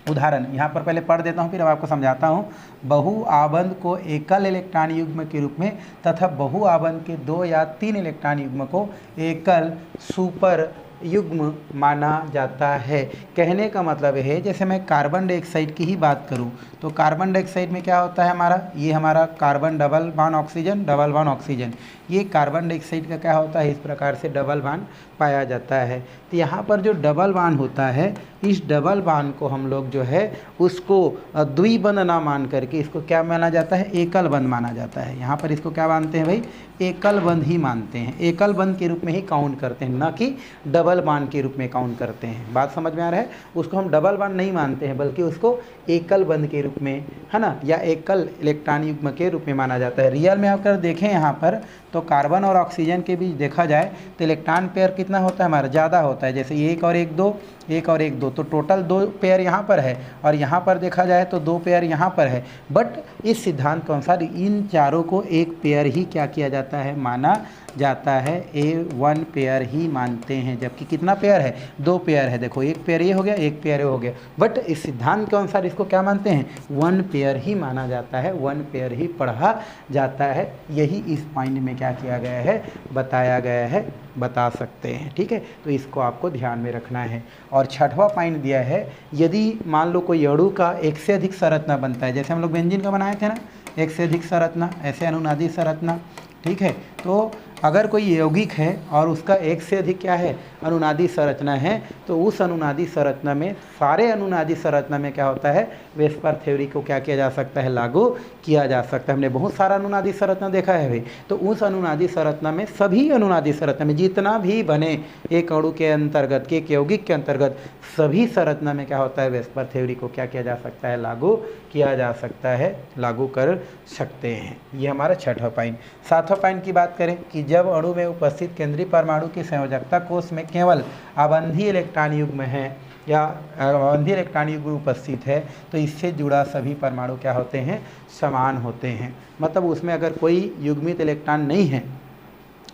उदाहरण, यहाँ पर पहले पढ़ देता हूँ फिर अब आपको समझाता हूँ। बहुआबंध को एकल इलेक्ट्रॉन युग्म के रूप में तथा बहुआबंध के 2 या 3 इलेक्ट्रॉन युग्म को एकल सुपर युग्म माना जाता है। कहने का मतलब है, जैसे मैं कार्बन डाइऑक्साइड की ही बात करूं तो कार्बन डाइऑक्साइड में क्या होता है हमारा, ये हमारा carbon double bond oxygen, double bond oxygen, ये कार्बन डाइऑक्साइड का क्या होता है, इस प्रकार से डबल बॉन्ड पाया जाता है। तो यहाँ पर जो डबल बॉन्ड होता है, इस डबल बॉन्ड को हम लोग जो है उसको द्विबंध ना मान करके इसको क्या माना जाता है, एकल बंध माना जाता है। यहाँ पर इसको क्या मानते हैं भाई, एकल बंध ही मानते हैं, एकल बंध के रूप में ही काउंट करते हैं, ना कि डबल बॉन्ड के रूप में काउंट करते हैं। बात समझ में आ रहा है? उसको हम डबल बॉन्ड नहीं मानते हैं, बल्कि उसको एकल बंध के रूप में, है ना, या एकल इलेक्ट्रॉन युग्म के रूप में माना जाता है। रियल में अगर देखें यहाँ पर तो कार्बन और ऑक्सीजन के बीच देखा जाए तो इलेक्ट्रॉन पेयर कितना होता है हमारा, ज़्यादा होता है। जैसे 1 और 1 2, 1 और 1 2, तो टोटल 2 पेयर यहाँ पर है, और यहाँ पर देखा जाए तो 2 पेयर यहाँ पर है। बट इस सिद्धांत के अनुसार इन चारों को एक पेयर ही क्या किया जाता है, माना जाता है, A1 पेयर ही मानते हैं। जबकि कितना पेयर है, 2 पेयर है। देखो, एक पेयर ये हो गया, एक पेयर ये हो गया, बट इस सिद्धांत के अनुसार इसको क्या मानते हैं, 1 पेयर ही माना जाता है, 1 पेयर ही पढ़ा जाता है। यही इस पॉइंट में क्या किया गया है, बताया गया है, बता सकते हैं। ठीक है, तो इसको आपको ध्यान में रखना है। और 6वां पॉइंट दिया है, यदि मान लो कोई अणु का एक से अधिक संरचना बनता है, जैसे हम लोग बेंजीन का बनाए थे ना, एक से अधिक संरचना, ऐसे अनुनादी संरचना, ठीक है। तो अगर कोई यौगिक है और उसका एक से अधिक क्या है, अनुनादी संरचना है, तो उस अनुनादी संरचना में, सारे अनुनादी संरचना में क्या होता है, वेस्पर थ्योरी को क्या किया जा सकता है, लागू किया जा सकता है। हमने बहुत सारा अनुनादी संरचना देखा है भाई, तो उस अनुनादी संरचना में, सभी अनुनादी संरचना में जितना भी बने एक अणु के अंतर्गत, एक यौगिक के अंतर्गत, सभी संरचना में क्या होता है, वेस्पर थ्योरी को क्या किया जा सकता है, लागू किया जा सकता है, लागू कर सकते हैं। ये हमारा 6वां पॉइंट। 7वां पॉइंट की बात करें कि जब अणु में उपस्थित केंद्रीय परमाणु की संयोजकता कोष में केवल अबंधी इलेक्ट्रॉन युग्म है या अबंधी इलेक्ट्रॉन युग्म उपस्थित है, तो इससे जुड़ा सभी परमाणु क्या होते हैं, समान होते हैं। मतलब उसमें अगर कोई युग्मित इलेक्ट्रॉन नहीं है,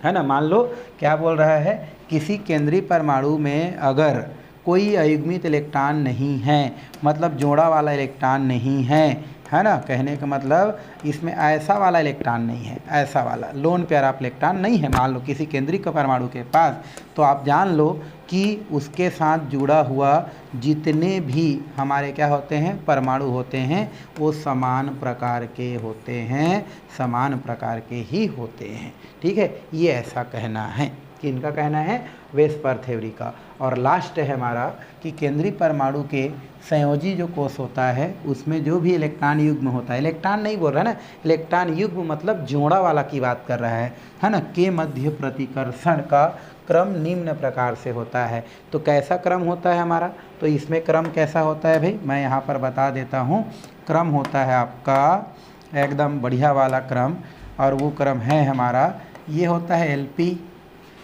है ना, मान लो क्या बोल रहा है, किसी केंद्रीय परमाणु में अगर कोई अयुग्मित इलेक्ट्रॉन नहीं है, मतलब जोड़ा वाला इलेक्ट्रॉन नहीं है ना, कहने का मतलब इसमें ऐसा वाला इलेक्ट्रॉन नहीं है, ऐसा वाला लोन पेयर ऑफ इलेक्ट्रॉन नहीं है, मान लो किसी केंद्रीय परमाणु के पास, तो आप जान लो कि उसके साथ जुड़ा हुआ जितने भी हमारे क्या होते हैं, परमाणु होते हैं, वो समान प्रकार के होते हैं, समान प्रकार के ही होते हैं। ठीक है, ये ऐसा कहना है, कि इनका कहना है वेस्पर थ्योरी का। और लास्ट है हमारा कि केंद्रीय परमाणु के संयोजी जो कोष होता है, उसमें जो भी इलेक्ट्रॉन युग्म होता है, इलेक्ट्रॉन नहीं बोल रहा है ना, इलेक्ट्रॉन युग्म मतलब जोड़ा वाला की बात कर रहा है ना, के मध्य प्रतिकर्षण का क्रम निम्न प्रकार से होता है। तो कैसा क्रम होता है हमारा, तो इसमें क्रम कैसा होता है भाई, मैं यहाँ पर बता देता हूँ। क्रम होता है आपका एकदम बढ़िया वाला क्रम, और वो क्रम है हमारा, ये होता है LP,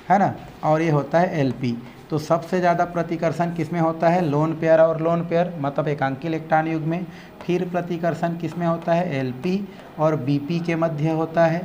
है ना, और ये होता है LP। तो सबसे ज़्यादा प्रतिकर्षण किस में होता है, लोन पेयर और लोन पेयर, मतलब एकांकी इलेक्ट्रॉन युग्म में। फिर प्रतिकर्षण किस में होता है, LP और BP के मध्य होता है।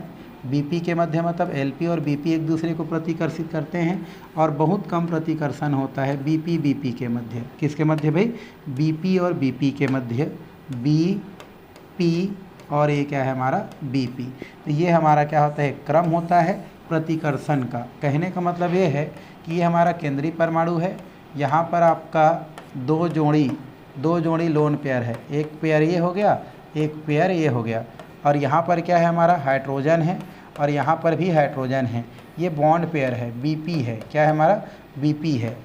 BP के मध्य मतलब LP और BP एक दूसरे को प्रतिकर्षित करते हैं। और बहुत कम प्रतिकर्षण होता है BP के मध्य। किसके मध्य भाई, BP और BP के मध्य, BP और ये क्या है हमारा Bp। तो ये हमारा क्या होता है, क्रम होता है प्रतिकर्षण का। कहने का मतलब ये है कि ये हमारा केंद्रीय परमाणु है, यहाँ पर आपका दो जोड़ी लोन पेयर है, एक पेयर ये हो गया, एक पेयर ये हो गया, और यहाँ पर क्या है हमारा हाइड्रोजन है, और यहाँ पर भी हाइड्रोजन है। ये बॉन्ड पेयर है, Bp है, क्या है हमारा Bp है।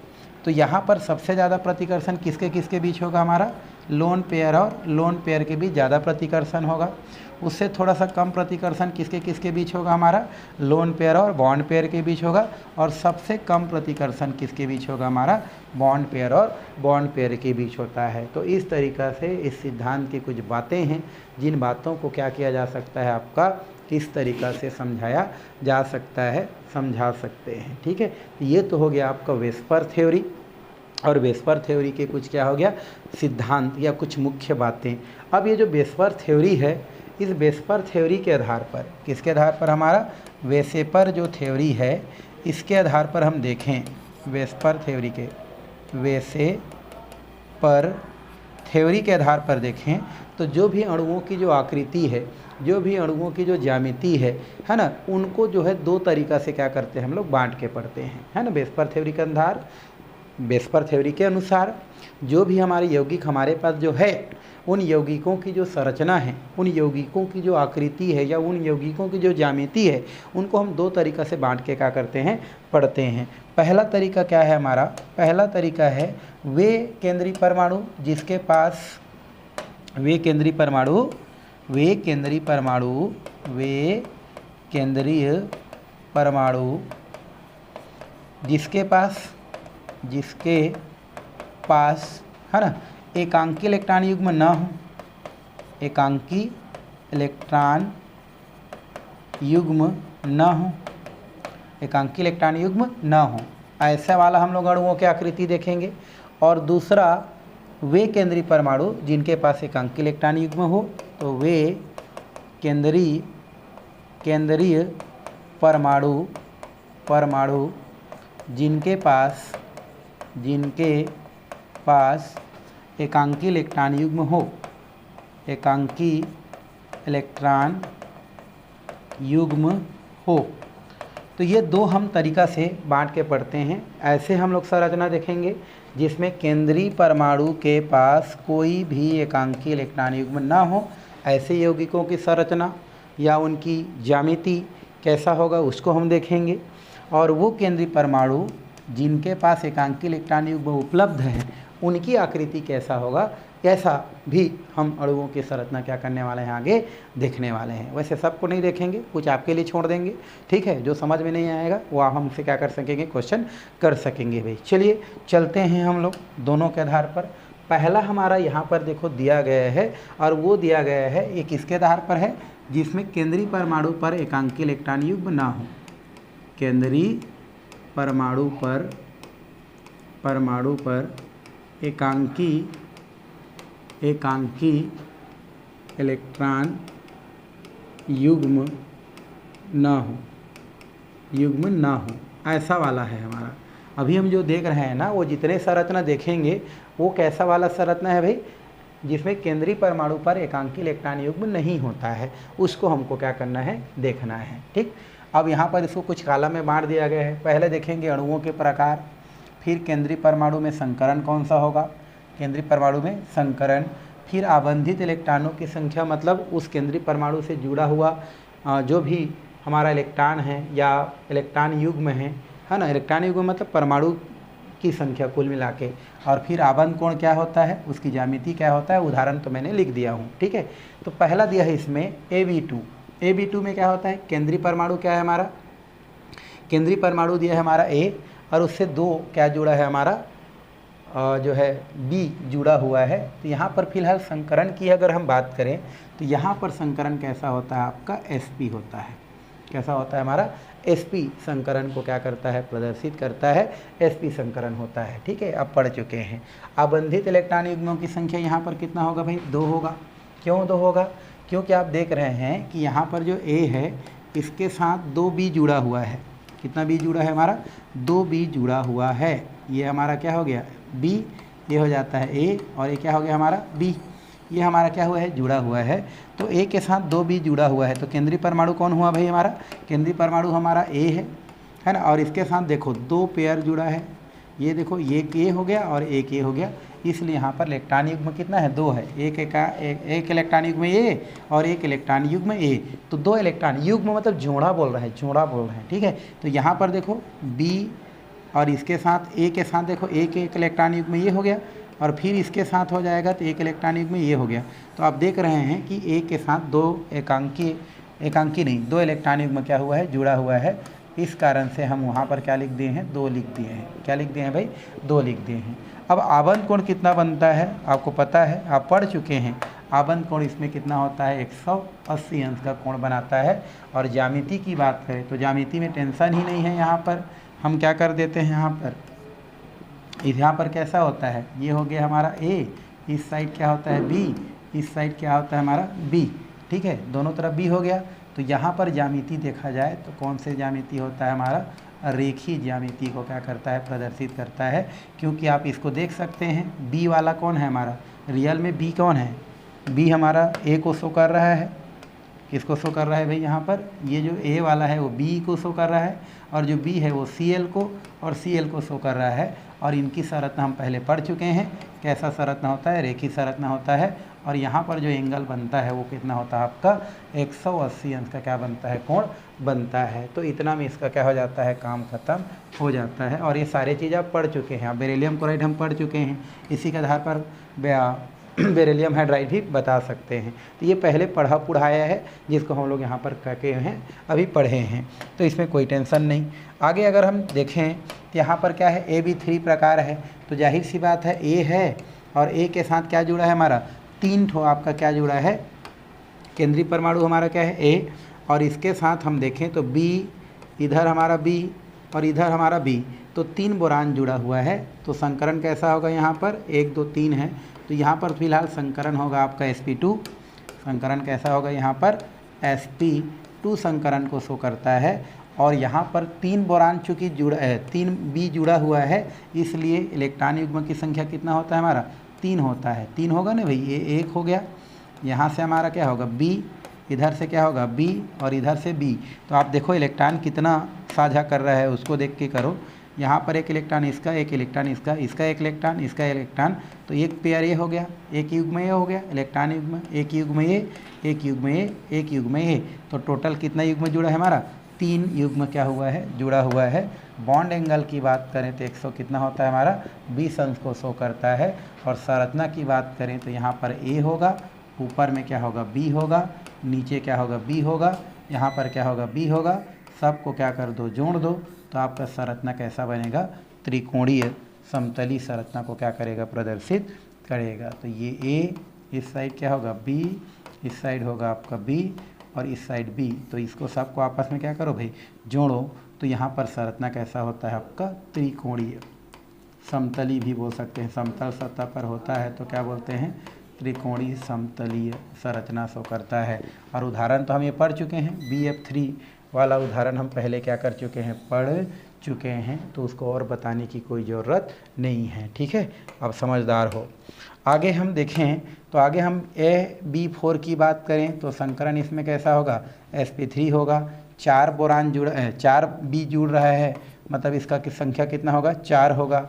तो यहाँ पर सबसे ज़्यादा प्रतिकर्षण किसके किसके बीच होगा, हमारा लोन पेयर और लोन पेयर के बीच ज़्यादा प्रतिकर्षण होगा। उससे थोड़ा सा कम प्रतिकर्षण किसके किसके बीच होगा, हमारा लोन पेयर और बॉन्ड पेयर के बीच होगा। और सबसे कम प्रतिकर्षण किसके बीच होगा, हमारा बॉन्ड पेयर और बॉन्ड पेयर के बीच होता है। तो इस तरीक़ा से इस सिद्धांत की कुछ बातें हैं, जिन बातों को क्या किया जा सकता है, आपका किस तरीक़ा से समझाया जा सकता है, समझा सकते हैं। ठीक है, ये तो हो गया आपका वेस्पर थ्योरी, और वेस्पर थ्योरी के कुछ क्या हो गया, सिद्धांत या कुछ मुख्य बातें। अब ये जो वेस्पर थ्योरी है, इस वेस्पर थ्योरी के आधार पर, किसके आधार पर, हमारा वेसेपर जो थ्योरी है, इसके आधार पर हम देखें वेस्पर थ्योरी के, वेसेपर थ्योरी के आधार पर देखें तो जो भी अणुओं की जो आकृति है, जो भी अणुओं की जो ज्यामिति है ना, उनको जो है दो तरीक़ा से क्या करते हैं, हम लोग बांट के पढ़ते हैं, है ना। वेस्पर थ्योरी के आधार, वेस्पर थ्योरी के अनुसार जो भी हमारे यौगिक हमारे पास जो है, उन यौगिकों की जो संरचना है, उन यौगिकों की जो आकृति है, या उन यौगिकों की जो ज्यामिति है, उनको हम दो तरीक़ा से बांट के क्या करते हैं, पढ़ते हैं। पहला तरीका क्या है हमारा, पहला तरीका है वे केंद्रीय परमाणु, जिसके पास वे केंद्रीय परमाणु जिसके पास है ना एकांकी इलेक्ट्रॉन युग्म न हो, एकांकी इलेक्ट्रॉन युग्म न हो, एकांकी इलेक्ट्रॉन युग्म न हो, ऐसा वाला हम लोग अणुओं की आकृति देखेंगे। और दूसरा वे केंद्रीय परमाणु जिनके पास एकांकी इलेक्ट्रॉन युग्म हो, तो वे केंद्रीय परमाणु जिनके पास एकांकी इलेक्ट्रॉन युग्म हो, एकांकी इलेक्ट्रॉन युग्म हो। तो ये दो हम तरीक़ा से बांट के पढ़ते हैं। ऐसे हम लोग संरचना देखेंगे जिसमें केंद्रीय परमाणु के पास कोई भी एकांकी इलेक्ट्रॉन युग्म ना हो, ऐसे यौगिकों की संरचना या उनकी ज्यामिति कैसा होगा उसको हम देखेंगे। और वो केंद्रीय परमाणु जिनके पास एकांकी इलेक्ट्रॉन युग्म उपलब्ध है, उनकी आकृति कैसा होगा, ऐसा भी हम अणुओं की संरचना क्या करने वाले हैं, आगे देखने वाले हैं। वैसे सबको नहीं देखेंगे, कुछ आपके लिए छोड़ देंगे, ठीक है। जो समझ में नहीं आएगा वो आप हमसे क्या कर सकेंगे, क्वेश्चन कर सकेंगे भाई। चलिए चलते हैं हम लोग दोनों के आधार पर। पहला हमारा यहाँ पर देखो दिया गया है, और वो दिया गया है ये किसके आधार पर है, जिसमें केंद्रीय परमाणु पर एकांकी इलेक्ट्रॉन युग्म ना हो, केंद्रीय परमाणु पर एकांकी इलेक्ट्रॉन युग्म ना हो, ऐसा वाला है हमारा। अभी हम जो देख रहे हैं ना, वो जितने संरचना देखेंगे वो कैसा वाला संरचना है भाई, जिसमें केंद्रीय परमाणु पर एकांकी इलेक्ट्रॉन युग्म नहीं होता है, उसको हमको क्या करना है, देखना है। ठीक, अब यहाँ पर इसको कुछ कालम में बांट दिया गया है। पहले देखेंगे अणुओं के प्रकार, फिर केंद्रीय परमाणु में संकरण कौन सा होगा, केंद्रीय परमाणु में संकरण, फिर आबंधित इलेक्ट्रॉनों की संख्या, मतलब उस केंद्रीय परमाणु से जुड़ा हुआ जो भी हमारा इलेक्ट्रॉन है या इलेक्ट्रॉन युग्म है ना, इलेक्ट्रॉन युग्म मतलब परमाणु की संख्या कुल मिला के। और फिर आबंध कोण क्या होता है, उसकी ज्यामिति क्या होता है, उदाहरण तो मैंने लिख दिया हूँ। ठीक है, तो पहला दिया है इसमें Ab2 में क्या होता है, केंद्रीय परमाणु क्या है हमारा, केंद्रीय परमाणु दिया है हमारा A, और उससे दो क्या जुड़ा है हमारा जो है B जुड़ा हुआ है। तो यहाँ पर फिलहाल संकरण की अगर हम बात करें तो यहाँ पर संकरण कैसा होता है आपका, sp होता है। कैसा होता है हमारा, sp संकरण को क्या करता है, प्रदर्शित करता है, sp संकरण होता है। ठीक है, अब पढ़ चुके हैं। आबंधित इलेक्ट्रॉन युग्मों की संख्या यहाँ पर कितना होगा भाई, 2 होगा। क्यों 2 होगा, क्योंकि आप देख रहे हैं कि यहाँ पर जो A है इसके साथ 2B जुड़ा हुआ है। कितना B जुड़ा है हमारा, 2B जुड़ा हुआ है। ये हमारा क्या हो गया B, ये हो जाता है A, और ये क्या हो गया हमारा B। ये हमारा क्या हुआ है, जुड़ा हुआ है। तो ए के साथ 2 बी जुड़ा हुआ है, तो केंद्रीय परमाणु कौन हुआ भाई हमारा, केंद्रीय परमाणु हमारा ए है ना। और इसके साथ देखो 2 पेयर जुड़ा है, ये देखो एक ए हो गया और एक ए हो गया, इसलिए यहाँ पर इलेक्ट्रॉन युग्म कितना है, 2 है। एक इलेक्ट्रॉन युग्म ए और एक इलेक्ट्रॉन युग्म ए, तो 2 इलेक्ट्रॉन युग्म मतलब जोड़ा बोल रहे हैं, जोड़ा बोल रहे हैं, ठीक है। तो यहाँ पर देखो बी और इसके साथ ए के साथ देखो एक इलेक्ट्रॉन युग्म ये हो गया, और फिर इसके साथ हो जाएगा तो एक इलेक्ट्रॉन युग्म ये हो गया। तो आप देख रहे हैं कि ए के साथ 2 एकांकी नहीं 2 इलेक्ट्रॉन युग्म क्या हुआ है, जुड़ा हुआ है। इस कारण से हम वहाँ पर क्या लिख दिए हैं, 2 लिख दिए हैं। क्या लिख दिए हैं भाई, 2 लिख दिए हैं। अब आबंध कोण कितना बनता है आपको पता है, आप पढ़ चुके हैं। आबंध कोण इसमें कितना होता है, 180 अंश का कोण बनाता है। और ज्यामिति की बात करें तो ज्यामिति में टेंशन ही नहीं है, यहाँ पर हम क्या कर देते हैं, यहाँ पर कैसा होता है, ये हो गया हमारा ए, इस साइड क्या होता है बी, इस साइड क्या होता है हमारा बी, ठीक है, दोनों तरफ बी हो गया। तो यहाँ पर ज्यामिति देखा जाए तो कौन से ज्यामिति होता है हमारा, रेखीय ज्यामिति को क्या करता है, प्रदर्शित करता है। क्योंकि आप इसको देख सकते हैं, बी वाला कौन है हमारा, रियल में बी कौन है, बी हमारा ए को शो कर रहा है। किसको शो कर रहा है भाई, यहाँ पर ये जो ए वाला है वो बी को शो कर रहा है, और जो बी है वो सी एल को और सी एल को शो कर रहा है। और इनकी संरचना हम पहले पढ़ चुके हैं, कैसा संरचना होता है, रेखीय संरचना होता है। और यहाँ पर जो एंगल बनता है वो कितना होता है आपका, 180 अंश का क्या बनता है, कोण बनता है। तो इतना में इसका क्या हो जाता है, काम खत्म हो जाता है। और ये सारे चीज़ आप पढ़ चुके हैं। बेरिलियम क्लोराइड हम पढ़ चुके हैं, इसी के आधार पर बेरिलियम हाइड्राइड भी बता सकते हैं। तो ये पहले पढ़ाया है, जिसको हम लोग यहाँ पर कहते हैं अभी पढ़े हैं, तो इसमें कोई टेंशन नहीं। आगे अगर हम देखें तो यहाँ पर क्या है, AB3 प्रकार है। तो जाहिर सी बात है ए है, और ए के साथ क्या जुड़ा है हमारा, 3 ठो आपका क्या जुड़ा है, केंद्रीय परमाणु हमारा क्या है ए, और इसके साथ हम देखें तो बी, इधर हमारा बी और इधर हमारा बी, तो 3 बोरान जुड़ा हुआ है। तो संकरण कैसा होगा, यहाँ पर 1 2 3 है, तो यहाँ पर फिलहाल संकरण होगा आपका sp2। संकरण कैसा होगा, यहाँ पर sp2 संकरण को शो करता है। और यहाँ पर 3 बोरान चूँकि जुड़ा है, 3 बी जुड़ा हुआ है, इसलिए इलेक्ट्रॉन युग्म की संख्या कितना होता है हमारा, 3 होता है। 3 होगा ना भाई, ये 1 हो गया, यहाँ से हमारा क्या होगा बी, इधर से क्या होगा बी और इधर से बी। तो आप देखो इलेक्ट्रॉन कितना साझा कर रहा है, उसको देख के करो। यहाँ पर एक इलेक्ट्रॉन इसका, एक इलेक्ट्रॉन इसका, इसका एक इलेक्ट्रॉन, इसका इलेक्ट्रॉन, तो एक पेयर ये हो गया, एक युग्म ये हो गया, इलेक्ट्रॉन युग्म, एक युग्म ये, एक युग्म ये, एक युग्म ये। तो टोटल कितना युग्म जुड़ा है हमारा, 3 युग्म क्या हुआ है, जुड़ा हुआ है। बॉन्ड एंगल की बात करें तो 100 कितना होता है हमारा, 20 अंश को शो करता है। और संरचना की बात करें तो यहाँ पर ए होगा, ऊपर में क्या होगा बी होगा, नीचे क्या होगा बी होगा, यहाँ पर क्या होगा बी होगा। सबको क्या कर दो, जोड़ दो, तो आपका संरचना कैसा बनेगा, त्रिकोणीय समतली संरचना को क्या करेगा, प्रदर्शित करेगा। तो ये ए, इस साइड क्या होगा बी, इस साइड होगा आपका बी और इस साइड बी। तो इसको सबको आपस में क्या करो भाई, जोड़ो। तो यहाँ पर संरचना कैसा होता है आपका, त्रिकोणीय समतली भी बोल सकते हैं, समतल सतह पर होता है तो क्या बोलते हैं, त्रिकोणीय समतलीय संरचना शो करता है। और उदाहरण तो हम ये पढ़ चुके हैं, BF3 वाला उदाहरण हम पहले क्या कर चुके हैं, पढ़ चुके हैं, तो उसको और बताने की कोई ज़रूरत नहीं है, ठीक है। अब समझदार हो। आगे हम देखें तो आगे हम AB4 की बात करें तो संकरण इसमें कैसा होगा, sp3 होगा। 4 बोरान जुड़ 4 बी जुड़ रहा है, मतलब इसका की संख्या कितना होगा, 4 होगा।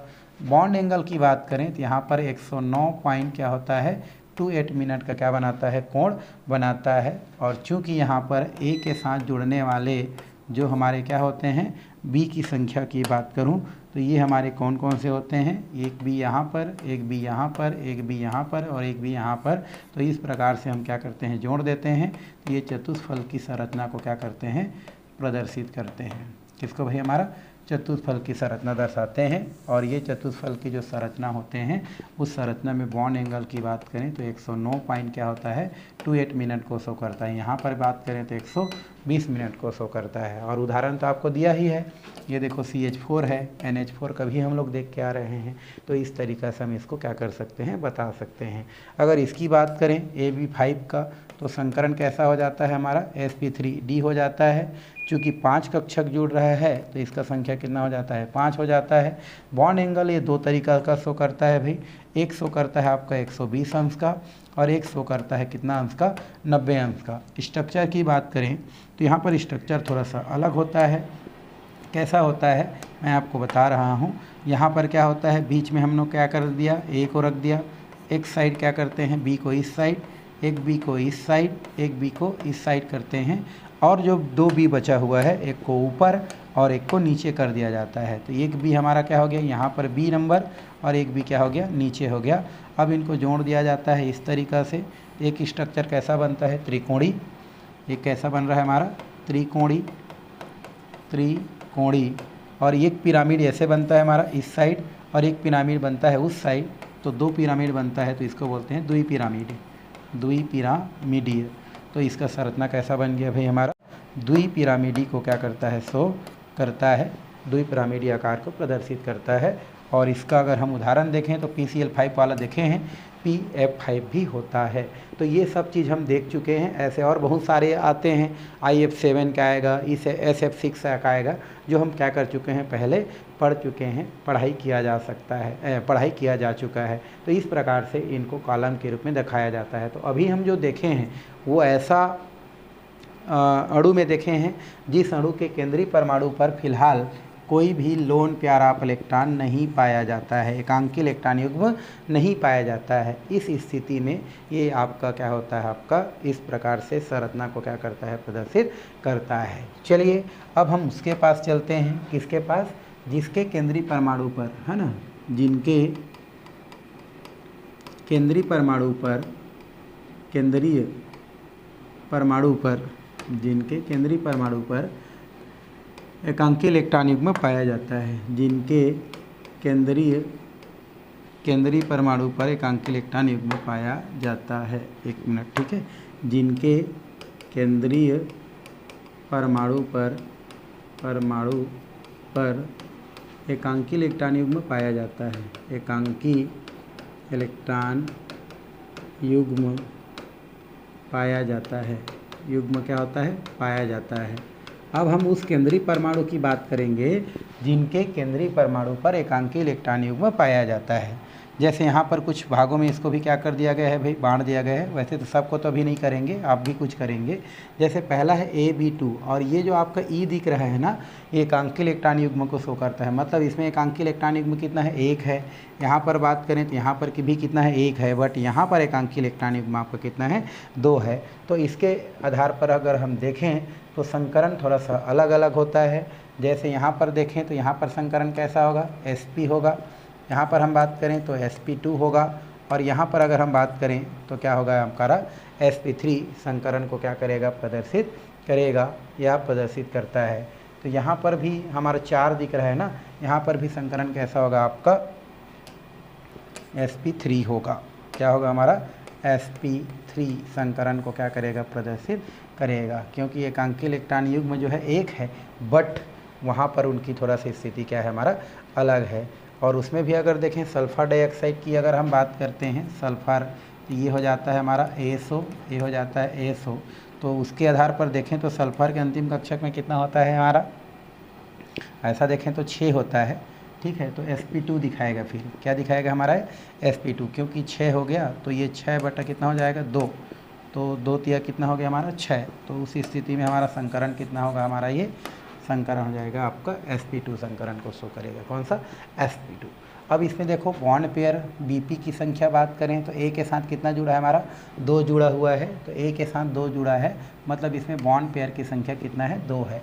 बॉन्ड एंगल की बात करें तो यहाँ पर 109 पॉइंट क्या होता है, 28 मिनट का क्या बनाता है, कोण बनाता है। और चूंकि यहाँ पर ए के साथ जुड़ने वाले जो हमारे क्या होते हैं, बी की संख्या की बात करूँ तो ये हमारे कौन कौन से होते हैं, एक बी यहाँ पर, एक बी यहाँ पर, एक बी यहाँ पर और एक बी यहाँ पर। तो इस प्रकार से हम क्या करते हैं, जोड़ देते हैं। तो ये चतुष्फल की संरचना को क्या करते हैं, प्रदर्शित करते हैं। किसको भाई, हमारा चतुष्फल की संरचना दर्शाते हैं। और ये चतुष्फल की जो संरचना होते हैं, उस संरचना में बॉन्ड एंगल की बात करें तो 109 पॉइंट क्या होता है, 28 मिनट को शो करता है। यहाँ पर बात करें तो 120 मिनट को शो करता है। और उदाहरण तो आपको दिया ही है, ये देखो CH4 है, NH4 का भी हम लोग देख के आ रहे हैं। तो इस तरीक़ा से हम इसको क्या कर सकते हैं, बता सकते हैं। अगर इसकी बात करें AB5 का, तो संकरण कैसा हो जाता है हमारा, sp3d हो जाता है। चूँकि 5 कक्षक जुड़ रहा है तो इसका संख्या कितना हो जाता है, 5 हो जाता है। बॉन्ड एंगल ये 2 तरीका का शो करता है भाई, एक शो करता है आपका 120 अंश का और एक शो करता है कितना अंश का, 90 अंश का। स्ट्रक्चर की बात करें तो यहाँ पर स्ट्रक्चर थोड़ा सा अलग होता है। कैसा होता है मैं आपको बता रहा हूँ। यहाँ पर क्या होता है, बीच में हम लोग क्या कर दिया, ए को रख दिया, एक साइड क्या करते हैं, बी को इस साइड, एक बी को इस साइड, एक बी को इस साइड करते हैं, और जो 2 बी बचा हुआ है एक को ऊपर और एक को नीचे कर दिया जाता है। तो एक बी हमारा क्या हो गया, यहाँ पर बी नंबर, और एक बी क्या हो गया, नीचे हो गया। अब इनको जोड़ दिया जाता है इस तरीक़ा से। एक स्ट्रक्चर कैसा बनता है, त्रिकोणी। एक कैसा बन रहा है हमारा, त्रिकोणी, त्रिकोणी। और एक पिरामिड ऐसे बनता है हमारा इस साइड, और एक पिरामिड बनता है उस साइड। तो 2 पिरामिड बनता है, तो इसको बोलते हैं द्विपिरामिड, द्विपिरामिडीय। तो इसका संरचना कैसा बन गया भाई हमारा, द्विपिरामिडी को क्या करता है, शो करता है, द्विपिरामिडी आकार को प्रदर्शित करता है। और इसका अगर हम उदाहरण देखें तो PCl5 वाला देखे हैं, PF5 भी होता है। तो ये सब चीज़ हम देख चुके हैं। ऐसे और बहुत सारे आते हैं, IF7 का आएगा, इसे SF6 का आएगा, जो हम क्या कर चुके हैं, पहले पढ़ चुके हैं, पढ़ाई किया जा सकता है, पढ़ाई किया जा चुका है। तो इस प्रकार से इनको कॉलम के रूप में दिखाया जाता है। तो अभी हम जो देखे हैं वो ऐसा अणु में देखे हैं जिस अणु के केंद्रीय परमाणु पर फिलहाल कोई भी लोन प्यार आप इलेक्ट्रॉन नहीं पाया जाता है, एकांकी इलेक्ट्रॉन युग्म नहीं पाया जाता है। इस स्थिति में ये आपका क्या होता है, आपका इस प्रकार से संरचना को क्या करता है, प्रदर्शित करता है। चलिए अब हम उसके पास चलते हैं, किसके पास, जिसके केंद्रीय परमाणु पर, है ना, जिनके केंद्रीय परमाणु पर, केंद्रीय परमाणु पर, जिनके केंद्रीय परमाणु पर एकांकी इलेक्ट्रॉन युग्म पाया जाता है, जिनके केंद्रीय परमाणु पर एकांकी इलेक्ट्रॉन युग्म पाया जाता है। एक मिनट, ठीक है, जिनके केंद्रीय परमाणु पर एकांकी इलेक्ट्रॉन युग्म पाया जाता है, एकांकी इलेक्ट्रॉन युग्म पाया जाता है। युग्म क्या होता है, पाया जाता है। अब हम उस केंद्रीय परमाणु की बात करेंगे जिनके केंद्रीय परमाणु पर एकांकी इलेक्ट्रॉन युग्म पाया जाता है। जैसे यहाँ पर कुछ भागों में इसको भी क्या कर दिया गया है भाई, बांट दिया गया है। वैसे तो सबको तो अभी नहीं करेंगे, आप भी कुछ करेंगे। जैसे पहला है AB2, और ये जो आपका E दिख रहा है ना, ये एकांकी इलेक्ट्रॉन युग्म को शो करता है। मतलब इसमें एकांकी इलेक्ट्रॉन युग्म कितना है, 1 है। यहाँ पर बात करें तो यहाँ पर भी कितना है, 1 है, बट यहाँ पर एकांकी इलेक्ट्रॉन युग्म आपका कितना है, 2 है। तो इसके आधार पर अगर हम देखें तो संकरण थोड़ा सा अलग अलग होता है। जैसे यहाँ पर देखें तो यहाँ पर संकरण कैसा होगा, sp होगा। यहाँ पर हम बात करें तो sp2 होगा, और यहाँ पर अगर हम बात करें तो क्या होगा हमारा, sp3 संकरण को क्या करेगा, प्रदर्शित करेगा या प्रदर्शित करता है। तो यहाँ पर भी हमारा 4 दिख रहा है ना, यहाँ पर भी संकरण कैसा होगा आपका, sp3 होगा। क्या होगा हमारा, sp3 संकरण को क्या करेगा, प्रदर्शित करेगा। क्योंकि एकांकी इलेक्ट्रॉन युग्म जो है 1 है, बट वहाँ पर उनकी थोड़ा सी स्थिति क्या है हमारा, अलग है। और उसमें भी अगर देखें सल्फर डाइऑक्साइड की अगर हम बात करते हैं, सल्फर, तो ये हो जाता है हमारा ASO, ये हो जाता है ASO। तो उसके आधार पर देखें तो सल्फर के अंतिम कक्षक में कितना होता है हमारा, ऐसा देखें तो 6 होता है, ठीक है। तो sp2 दिखाएगा, फिर क्या दिखाएगा हमारा sp2, क्योंकि 6 हो गया तो ये 6 बटा कितना हो जाएगा, 2। तो 2 तिया कितना हो गया हमारा, 6। तो उस स्थिति में हमारा संकरण कितना होगा हमारा, ये संकरण हो जाएगा आपका sp2 संकरण को शो करेगा। कौन सा, sp2। अब इसमें देखो बॉन्ड पेयर Bp की संख्या बात करें तो A के साथ कितना जुड़ा है हमारा, 2 जुड़ा हुआ है। तो A के साथ 2 जुड़ा है, मतलब इसमें बॉन्ड पेयर की संख्या कितना है, 2 है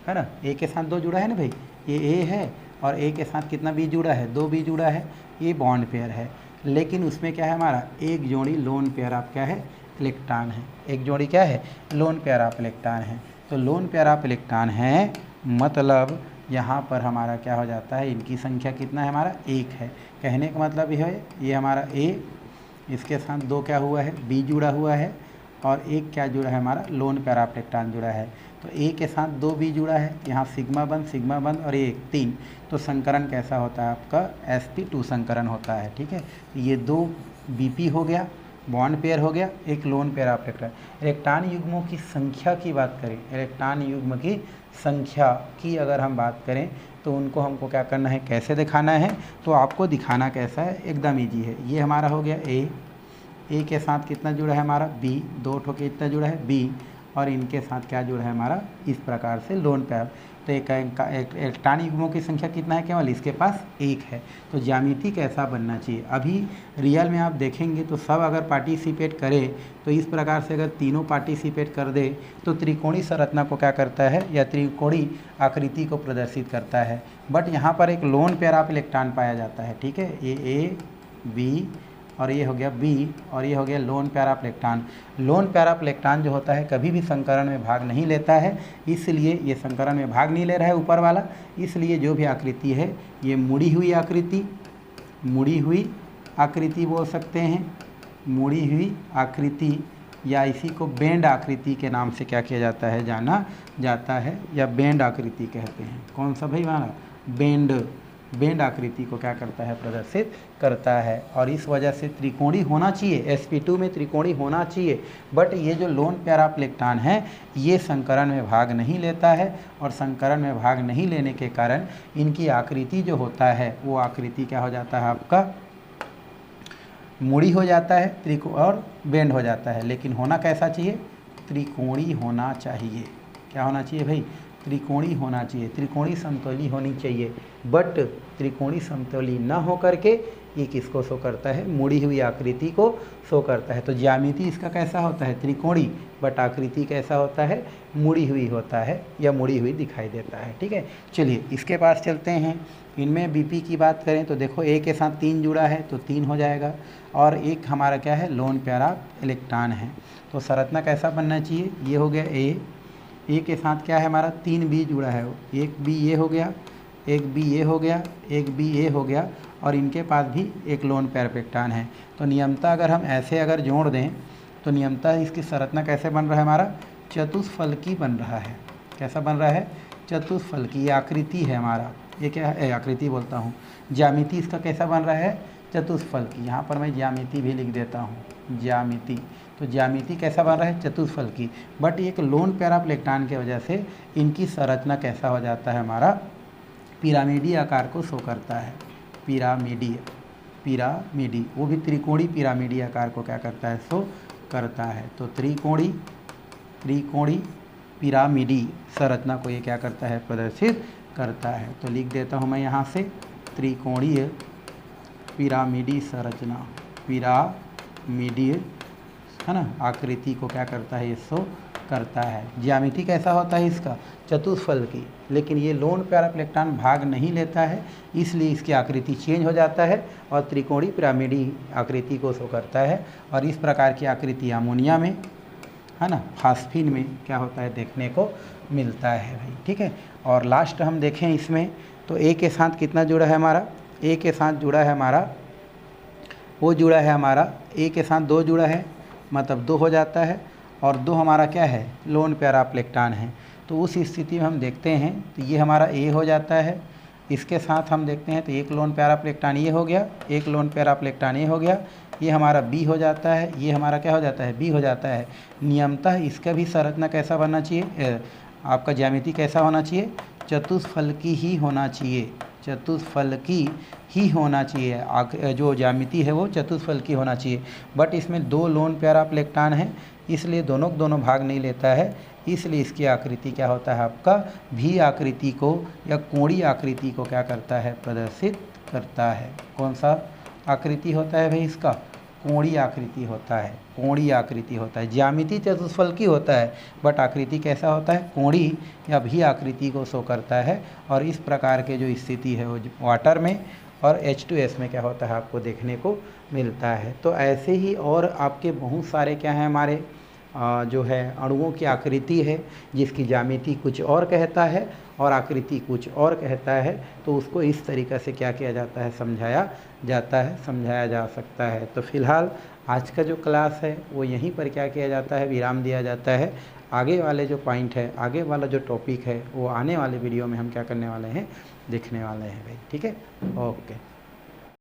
ना। A के साथ 2 जुड़ा है ना भाई, ये A है, और A के साथ कितना B जुड़ा है, 2 B जुड़ा है, ये बॉन्ड पेयर है। लेकिन उसमें क्या है हमारा, एक जोड़ी लोन पेयर आप क्या है, इलेक्ट्रॉन है। एक जोड़ी क्या है, लोन पेयर आप इलेक्ट्रॉन है। तो लोन पेयर आप इलेक्ट्रॉन है, मतलब यहाँ पर हमारा क्या हो जाता है, इनकी संख्या कितना है हमारा, 1 है। कहने का मतलब ये है, ये हमारा A, इसके साथ 2 क्या हुआ है, B जुड़ा हुआ है, और एक क्या जुड़ा है हमारा, लोन पेयर आप इलेक्ट्रॉन जुड़ा है। तो A के साथ 2 B जुड़ा है, यहाँ सिग्मा बंद और ये 3। तो संकरण कैसा होता है आपका, sp2 संकरण होता है, ठीक है। ये 2 Bp हो गया, बॉन्ड पेयर हो गया, एक लोन पेयर आप इलेक्ट्रॉन। इलेक्ट्रॉन युग्मों की संख्या की बात करें, इलेक्ट्रॉन युग्म की संख्या की अगर हम बात करें तो उनको हमको क्या करना है, कैसे दिखाना है, तो आपको दिखाना कैसा है, एकदम ईजी है। ये हमारा हो गया A, ए के साथ कितना जुड़ा है हमारा बी, 2 ठो के इतना जुड़ा है बी, और इनके साथ क्या जुड़ा है हमारा इस प्रकार से लोन पेयर। तो एक इलेक्ट्रॉनिक युग्मों की संख्या कितना है, केवल इसके पास 1 है। तो ज्यामिति कैसा बनना चाहिए, अभी रियल में आप देखेंगे तो सब अगर पार्टिसिपेट करे तो इस प्रकार से अगर तीनों पार्टिसिपेट कर दे तो त्रिकोणीय संरचना को क्या करता है या त्रिकोणीय आकृति को प्रदर्शित करता है। बट यहाँ पर एक लोन पेयर ऑफ इलेक्ट्रॉन पाया जाता है, ठीक है, ये ए बी और ये हो गया बी और ये हो गया lone pair of electron. Lone pair of electron जो होता है कभी भी संकरण में भाग नहीं लेता है, इसलिए ये संकरण में भाग नहीं ले रहा है ऊपर वाला, इसलिए जो भी आकृति है ये मुड़ी हुई आकृति, मुड़ी हुई आकृति बोल सकते हैं, मुड़ी हुई आकृति, या इसी को बेंड आकृति के नाम से क्या किया जाता है, जाना जाता है, या बेंड आकृति कहते हैं। कौन सा भाई हमारा बेंड आकृति को क्या करता है, प्रदर्शित करता है। और इस वजह से त्रिकोणीय होना चाहिए, sp2 में त्रिकोणीय होना चाहिए। बट ये जो लोन पेयर ऑफ इलेक्ट्रॉन है ये संकरण में भाग नहीं लेता है, और संकरण में भाग नहीं लेने के कारण इनकी आकृति जो होता है वो आकृति क्या हो जाता है, आपका मुड़ी हो जाता है और बेंड हो जाता है। लेकिन होना कैसा चाहिए, त्रिकोणीय होना चाहिए। क्या होना चाहिए भाई, त्रिकोणीय होना चाहिए, त्रिकोणीय समतली होनी चाहिए। बट त्रिकोणीय समतली ना हो करके ये किसको शो करता है, मुड़ी हुई आकृति को शो करता है। तो ज्यामिति इसका कैसा होता है, त्रिकोणीय, बट आकृति कैसा होता है, मुड़ी हुई होता है या मुड़ी हुई दिखाई देता है। ठीक है, चलिए इसके पास चलते हैं। इनमें बीपी की बात करें तो देखो ए के साथ 3 जुड़ा है तो 3 हो जाएगा, और एक हमारा क्या है, लोन पेयर ऑफ इलेक्ट्रॉन है। तो संरचना कैसा बनना चाहिए, ये हो गया ए के साथ क्या है हमारा 3 बी जुड़ा है, एक बी ये हो गया, एक बी ये हो गया, एक बी ये हो गया, और इनके पास भी एक लोन पेयर इलेक्ट्रॉन है। तो नियमतः अगर हम ऐसे अगर जोड़ दें तो नियमतः इसकी संरचना कैसे बन रहा है, हमारा चतुष्फलकी बन रहा है। कैसा बन रहा है, चतुष्फलकी। ये आकृति है हमारा, ये क्या है, आकृति बोलता हूँ, ज्यामिति इसका कैसा बन रहा है, चतुष्फलकी। यहाँ पर मैं ज्यामिति भी लिख देता हूँ, ज्यामिति। तो ज्यामिति कैसा बन रहा है, चतुष्फलकी। बट एक लोन पेयर ऑफ इलेक्ट्रॉन की वजह से इनकी संरचना कैसा हो जाता है, हमारा पिरामिडी आकार को शो करता है। पिरामिडी, वो भी त्रिकोणीय पिरामिडी आकार को क्या करता है, शो करता है। तो त्रिकोणीय पिरामिडी संरचना को ये क्या करता है, प्रदर्शित करता है। तो लिख देता हूँ मैं यहाँ से, त्रिकोणीय पिरामिडी संरचना, पिरामिडी है ना, आकृति को क्या करता है, ये शो करता है। ज्यामिति कैसा होता है इसका, चतुष्फलकी। लेकिन ये लोन पेयर ऑफ इलेक्ट्रॉन भाग नहीं लेता है, इसलिए इसकी आकृति चेंज हो जाता है और त्रिकोणीय पिरामिडी आकृति को शो करता है। और इस प्रकार की आकृति अमोनिया में है ना, फास्फीन में क्या होता है, देखने को मिलता है भाई। ठीक है, और लास्ट हम देखें इसमें तो ए के साथ कितना जुड़ा है हमारा, ए के साथ जुड़ा है हमारा, वो जुड़ा है हमारा ए के साथ 2 जुड़ा है, मतलब 2 हो जाता है, और 2 हमारा क्या है, लोन पेयर ऑफ इलेक्ट्रॉन है। तो उस स्थिति में हम देखते हैं तो ये हमारा ए हो जाता है, इसके साथ हम देखते हैं तो एक लोन पेयर ऑफ इलेक्ट्रॉन ये हो गया, एक लोन पेयर ऑफ इलेक्ट्रॉन ये हो गया, ये हमारा बी हो जाता है, ये हमारा क्या हो जाता है, बी हो जाता है। नियमतः इसका भी संरचना कैसा बनना चाहिए, आपका ज्यामिति कैसा होना चाहिए, चतुष्फलकी ही होना चाहिए, चतुष्फलकी ही होना चाहिए। जो ज्यामिति है वो चतुष्फलकी होना चाहिए। बट इसमें 2 लोन पेयर ऑफ इलेक्ट्रॉन है, इसलिए दोनों भाग नहीं लेता है, इसलिए इसकी आकृति क्या होता है, आपका भी आकृति को या कोणीय आकृति को क्या करता है, प्रदर्शित करता है। कौन सा आकृति होता है भाई इसका, कोणीय आकृति होता है, कोणीय आकृति होता है। ज्यामिति चतुष्फलकी होता है, बट आकृति कैसा होता है, कोणीय या भी आकृति को शो करता है। और इस प्रकार के जो स्थिति है वो वाटर में और H2S में क्या होता है, आपको देखने को मिलता है। तो ऐसे ही और आपके बहुत सारे क्या हैं हमारे जो है अणुओं की आकृति है, जिसकी ज्यामिति कुछ और कहता है और आकृति कुछ और कहता है। तो उसको इस तरीक़े से क्या किया जाता है, समझाया जाता है, समझाया जा सकता है। तो फिलहाल आज का जो क्लास है वो यहीं पर क्या किया जाता है, विराम दिया जाता है। आगे वाले जो पॉइंट है, आगे वाला जो टॉपिक है वो आने वाले वीडियो में हम क्या करने वाले हैं, देखने वाले हैं भाई। ठीक है, ओके।